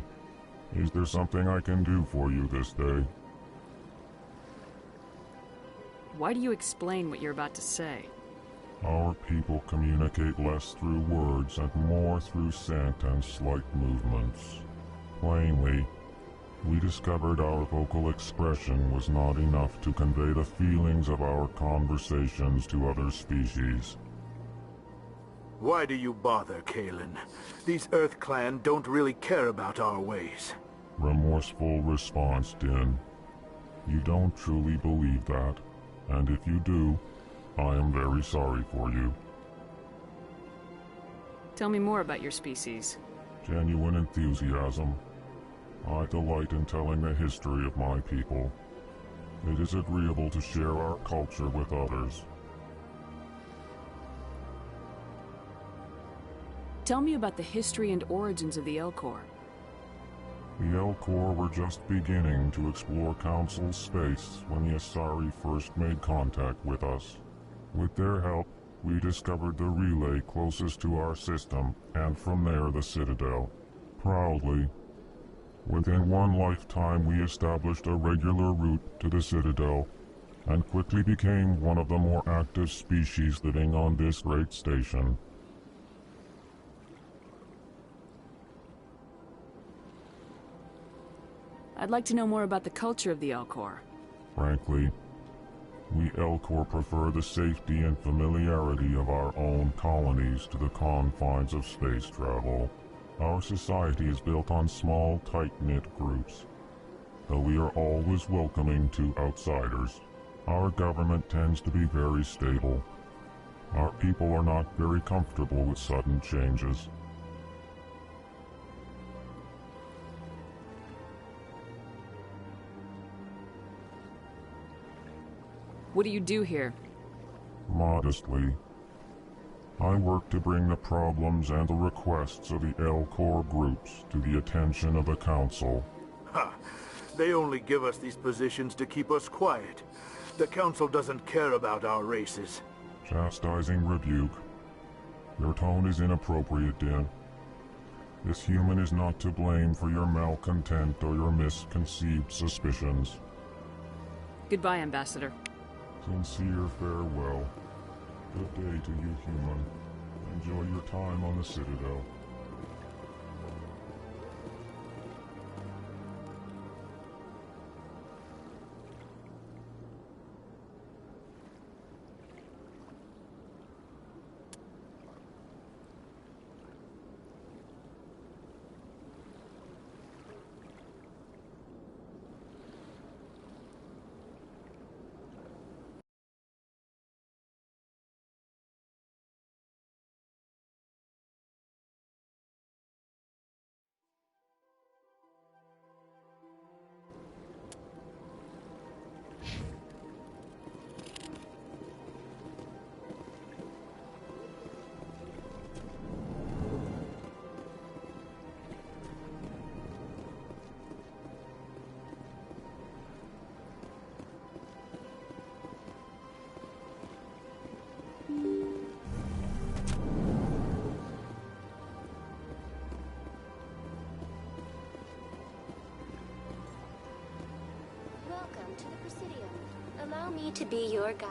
Is there something I can do for you this day? Why do you explain what you're about to say? Our people communicate less through words and more through scent and slight movements. Plainly, we discovered our vocal expression was not enough to convey the feelings of our conversations to other species. Why do you bother, Kalen? These Earth Clan don't really care about our ways. Remorseful response, Din. You don't truly believe that, and if you do, I am very sorry for you. Tell me more about your species. Genuine enthusiasm. I delight in telling the history of my people. It is agreeable to share our culture with others. Tell me about the history and origins of the Elcor. The Elcor were just beginning to explore Council space when the Asari first made contact with us. With their help, we discovered the relay closest to our system, and from there the Citadel. Proudly, within one lifetime we established a regular route to the Citadel, and quickly became one of the more active species living on this great station. I'd like to know more about the culture of the Elcor. Frankly, we Elcor prefer the safety and familiarity of our own colonies to the confines of space travel. Our society is built on small, tight-knit groups, though we are always welcoming to outsiders. Our government tends to be very stable. Our people are not very comfortable with sudden changes. What do you do here? Modestly, I work to bring the problems and the requests of the Elcor groups to the attention of the Council. Ha! They only give us these positions to keep us quiet. The Council doesn't care about our races. Chastising rebuke. Your tone is inappropriate, Din. This human is not to blame for your malcontent or your misconceived suspicions. Goodbye, Ambassador. Sincere farewell. Good day to you, human. Enjoy your time on the Citadel. Welcome to the Presidium. Allow me to be your guide.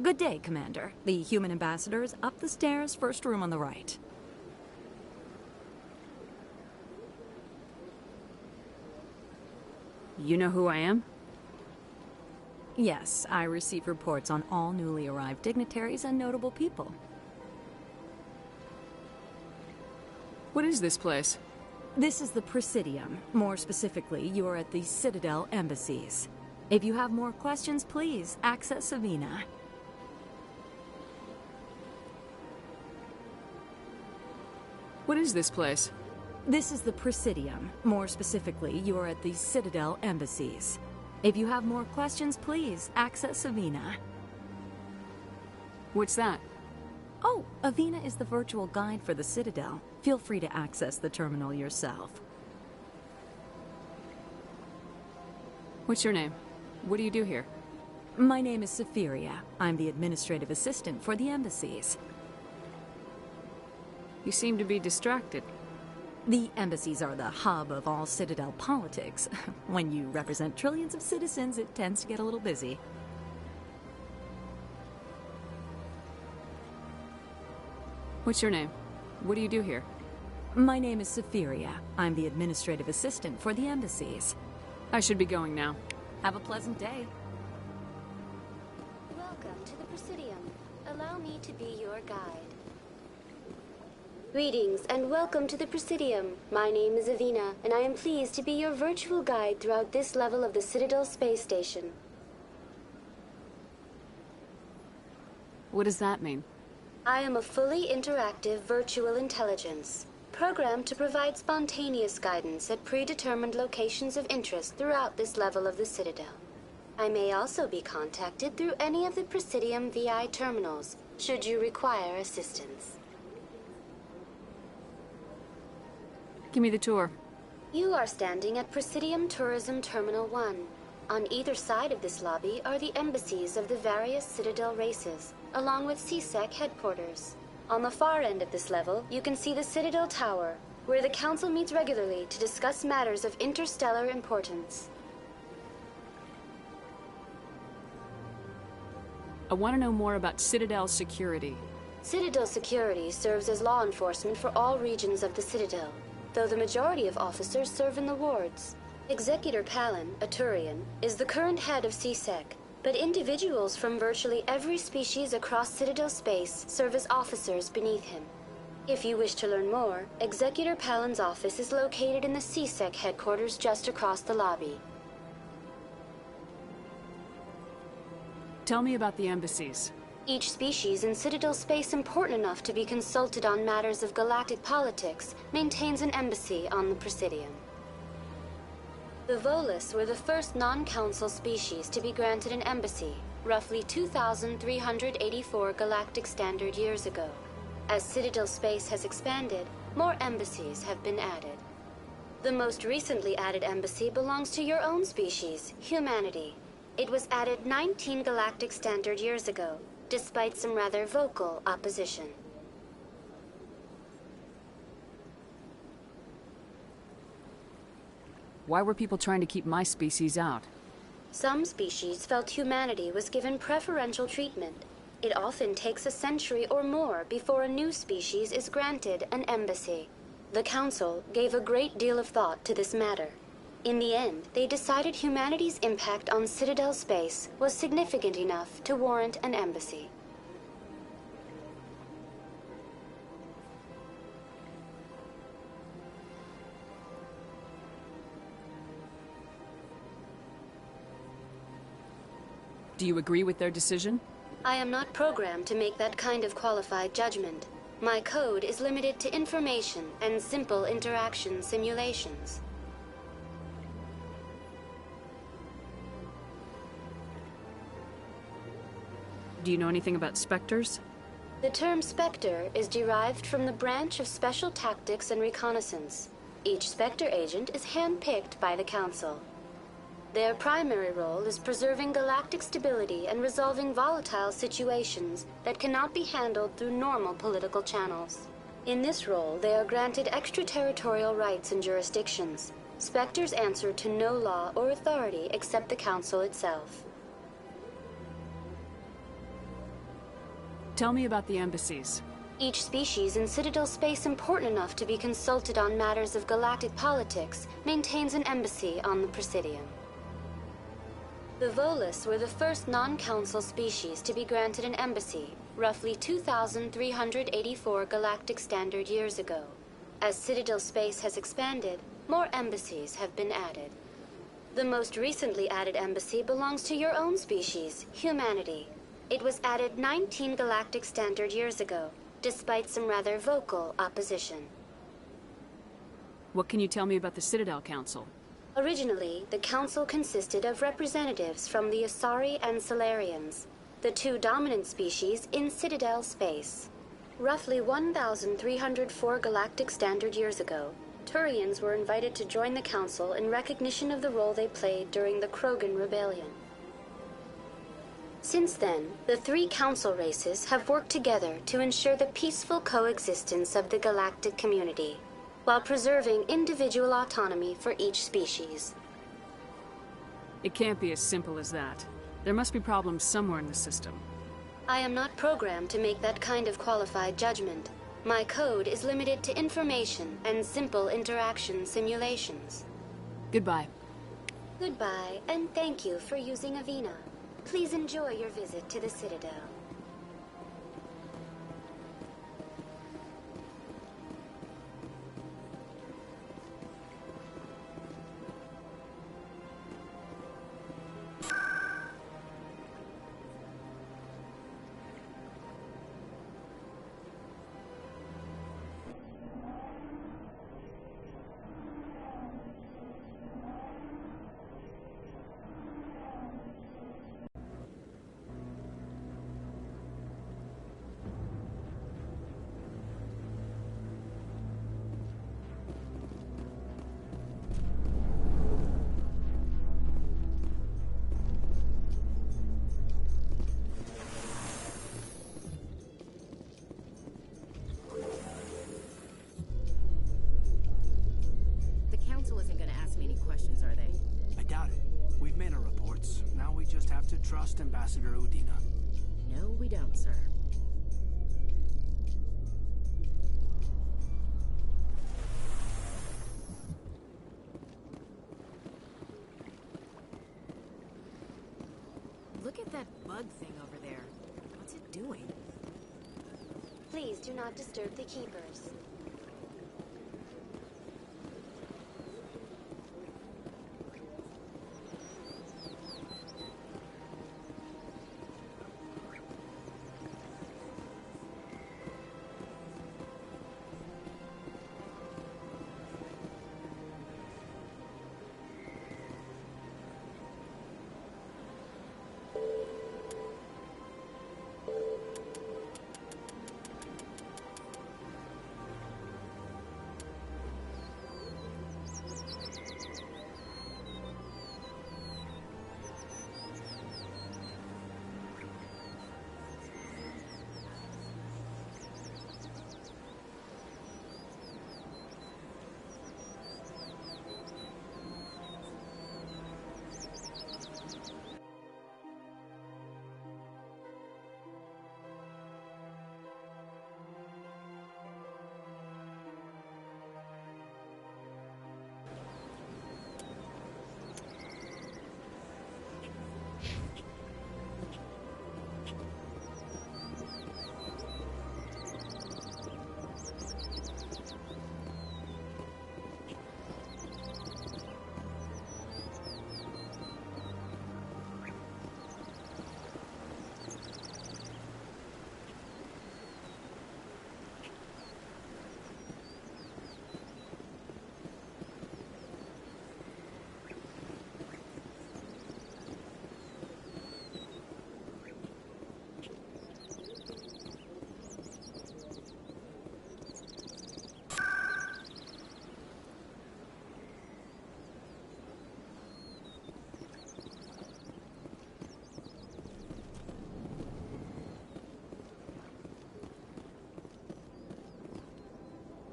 Good day, Commander. The human ambassador is up the stairs, first room on the right. You know who I am? Yes, I receive reports on all newly arrived dignitaries and notable people. What is this place? This is the Presidium. More specifically, you are at the Citadel embassies. If you have more questions, please access Savina. What is this place? This is the Presidium. More specifically, you are at the Citadel embassies. If you have more questions, please access Avina. What's that? Oh, Avina is the virtual guide for the Citadel. Feel free to access the terminal yourself. What's your name? What do you do here? My name is Sephiria. I'm the administrative assistant for the embassies. You seem to be distracted. The embassies are the hub of all Citadel politics. When you represent trillions of citizens, it tends to get a little busy. What's your name? What do you do here? My name is Sephiria. I'm the administrative assistant for the embassies. I should be going now. Have a pleasant day. Welcome to the Presidium. Allow me to be your guide. Greetings and welcome to the Presidium. My name is Avina, and I am pleased to be your virtual guide throughout this level of the Citadel space station. What does that mean? I am a fully interactive virtual intelligence, programmed to provide spontaneous guidance at predetermined locations of interest throughout this level of the Citadel. I may also be contacted through any of the Presidium VI terminals, should you require assistance. Give me the tour. You are standing at Presidium Tourism Terminal 1. On either side of this lobby are the embassies of the various Citadel races, along with CSEC headquarters. On the far end of this level, you can see the Citadel Tower, where the Council meets regularly to discuss matters of interstellar importance. I want to know more about Citadel security. Citadel security serves as law enforcement for all regions of the Citadel, though the majority of officers serve in the wards. Executor Palin, a Turian, is the current head of CSEC, but individuals from virtually every species across Citadel space serve as officers beneath him. If you wish to learn more, Executor Palin's office is located in the CSEC headquarters just across the lobby. Tell me about the embassies. Each species in Citadel space important enough to be consulted on matters of galactic politics maintains an embassy on the Presidium. The Volus were the first non-council species to be granted an embassy, roughly 2,384 galactic standard years ago. As Citadel space has expanded, more embassies have been added. The most recently added embassy belongs to your own species, humanity. It was added 19 galactic standard years ago, despite some rather vocal opposition. Why were people trying to keep my species out? Some species felt humanity was given preferential treatment. It often takes a century or more before a new species is granted an embassy. The Council gave a great deal of thought to this matter. In the end, they decided humanity's impact on Citadel space was significant enough to warrant an embassy. Do you agree with their decision? I am not programmed to make that kind of qualified judgment. My code is limited to information and simple interaction simulations. Do you know anything about Spectres? The term Spectre is derived from the branch of Special Tactics and Reconnaissance. Each Spectre agent is handpicked by the Council. Their primary role is preserving galactic stability and resolving volatile situations that cannot be handled through normal political channels. In this role, they are granted extraterritorial rights and jurisdictions. Spectres answer to no law or authority except the Council itself. Tell me about the embassies. Each species in Citadel space important enough to be consulted on matters of galactic politics maintains an embassy on the Presidium. The Volus were the first non-council species to be granted an embassy, roughly 2,384 galactic standard years ago. As Citadel space has expanded, more embassies have been added. The most recently added embassy belongs to your own species, humanity. It was added 19 galactic standard years ago, despite some rather vocal opposition. What can you tell me about the Citadel Council? Originally, the Council consisted of representatives from the Asari and Solarians, the two dominant species in Citadel space. Roughly 1,304 galactic standard years ago, Turians were invited to join the Council in recognition of the role they played during the Krogan Rebellion. Since then, the three Council races have worked together to ensure the peaceful coexistence of the galactic community, while preserving individual autonomy for each species. It can't be as simple as that. There must be problems somewhere in the system. I am not programmed to make that kind of qualified judgment. My code is limited to information and simple interaction simulations. Goodbye. Goodbye, and thank you for using Avina. Please enjoy your visit to the Citadel. Trust Ambassador Udina. No, we don't, sir. Look at that bug thing over there. What's it doing? Please do not disturb the keepers.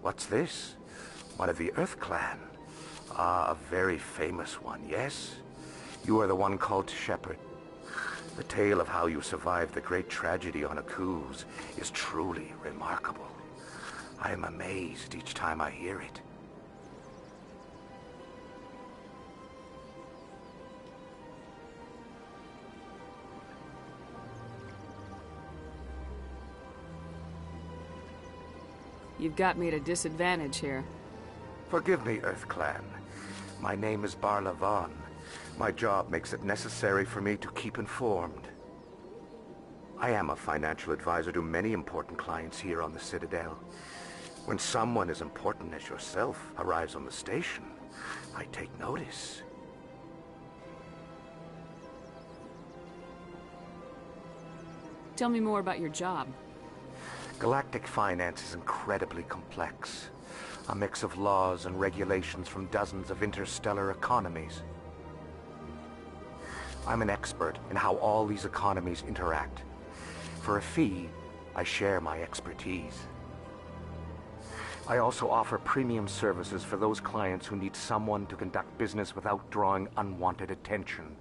What's this? One of the Earth Clan. Ah, a very famous one, yes? You are the one called Shepherd. The tale of how you survived the great tragedy on Akuz is truly remarkable. I am amazed each time I hear it. You've got me at a disadvantage here. Forgive me, Earth Clan. My name is Barla Vaughn. My job makes it necessary for me to keep informed. I am a financial advisor to many important clients here on the Citadel. When someone as important as yourself arrives on the station, I take notice. Tell me more about your job. Galactic finance is incredibly complex. A mix of laws and regulations from dozens of interstellar economies. I'm an expert in how all these economies interact. For a fee, I share my expertise. I also offer premium services for those clients who need someone to conduct business without drawing unwanted attention.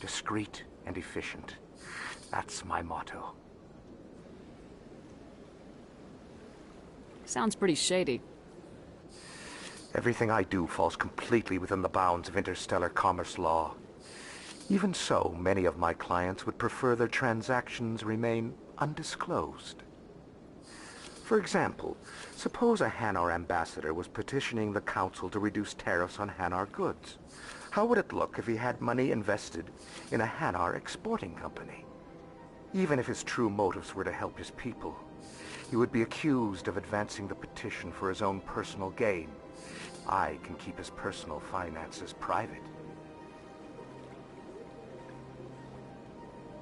Discreet and efficient. That's my motto. Sounds pretty shady. Everything I do falls completely within the bounds of interstellar commerce law. Even so, many of my clients would prefer their transactions remain undisclosed. For example, suppose a Hanar ambassador was petitioning the Council to reduce tariffs on Hanar goods. How would it look if he had money invested in a Hanar exporting company? Even if his true motives were to help his people, he would be accused of advancing the petition for his own personal gain. I can keep his personal finances private.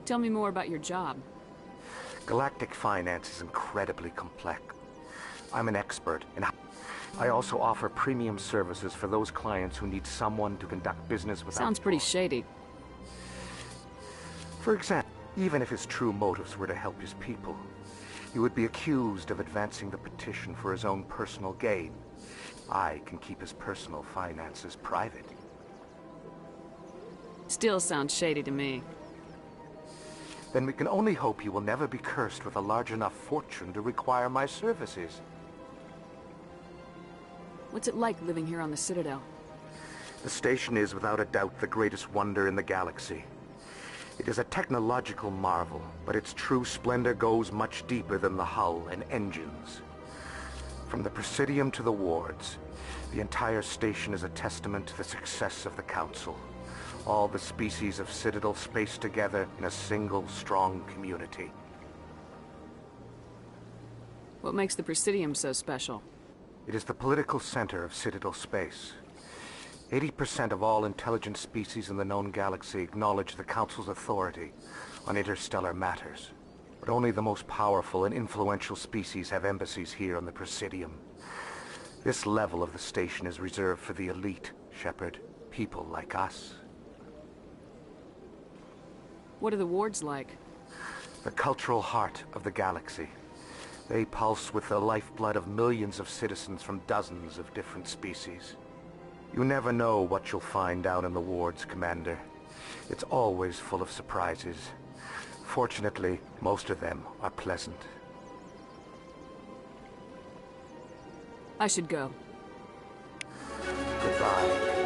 Tell me more about your job. Galactic finance is incredibly complex. I'm an expert in... I also offer premium services for those clients who need someone to conduct business without... Sounds pretty shady. For example, even if his true motives were to help his people, he would be accused of advancing the petition for his own personal gain. I can keep his personal finances private. Still sounds shady to me. Then we can only hope you will never be cursed with a large enough fortune to require my services. What's it like living here on the Citadel? The station is without a doubt the greatest wonder in the galaxy. It is a technological marvel, but its true splendor goes much deeper than the hull and engines. From the Presidium to the wards, the entire station is a testament to the success of the Council. All the species of Citadel spaced together in a single, strong community. What makes the Presidium so special? It is the political center of Citadel space. 80% of all intelligent species in the known galaxy acknowledge the Council's authority on interstellar matters. But only the most powerful and influential species have embassies here on the Presidium. This level of the station is reserved for the elite, Shepard. People like us. What are the wards like? The cultural heart of the galaxy. They pulse with the lifeblood of millions of citizens from dozens of different species. You never know what you'll find down in the wards, Commander. It's always full of surprises. Fortunately, most of them are pleasant. I should go. Goodbye.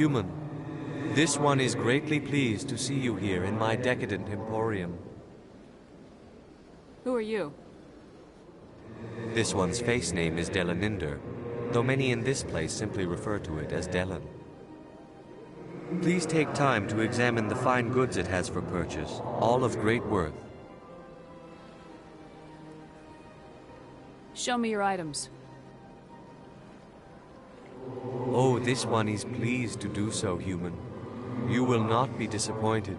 Human, this one is greatly pleased to see you here in my decadent emporium. Who are you? This one's face name is Delaninder, though many in this place simply refer to it as Delan. Please take time to examine the fine goods it has for purchase, all of great worth. Show me your items. Oh, this one is pleased to do so, Human. You will not be disappointed.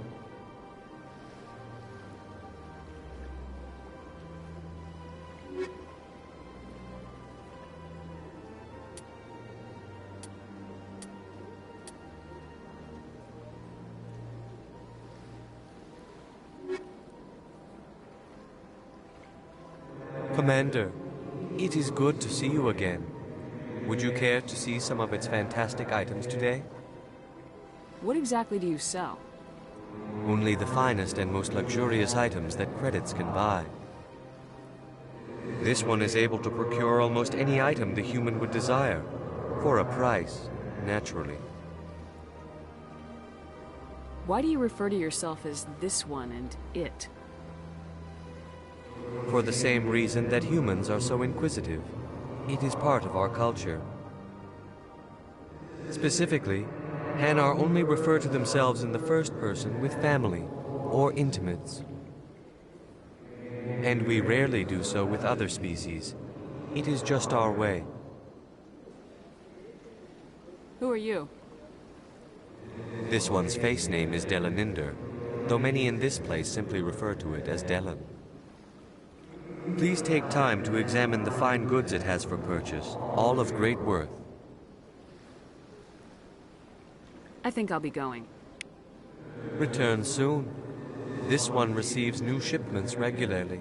Commander, it is good to see you again. Would you care to see some of its fantastic items today? What exactly do you sell? Only the finest and most luxurious items that credits can buy. This one is able to procure almost any item the human would desire, for a price, naturally. Why do you refer to yourself as this one and it? For the same reason that humans are so inquisitive. It is part of our culture. Specifically, Hanar only refer to themselves in the first person with family or intimates. And we rarely do so with other species. It is just our way. Who are you? This one's face name is Delaninder, though many in this place simply refer to it as Delan. Please take time to examine the fine goods it has for purchase, all of great worth. I think I'll be going. Return soon. This one receives new shipments regularly.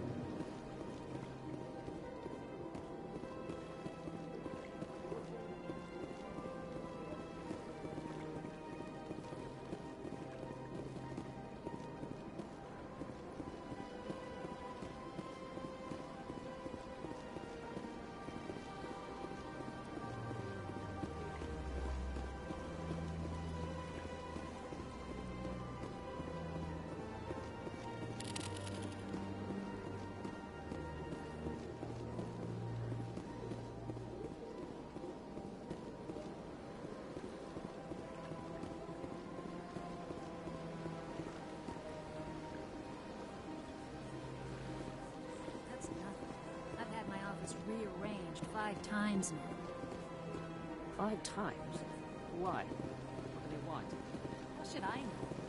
Rearranged 5 times now. 5 times? Why? What do they want? How should I know?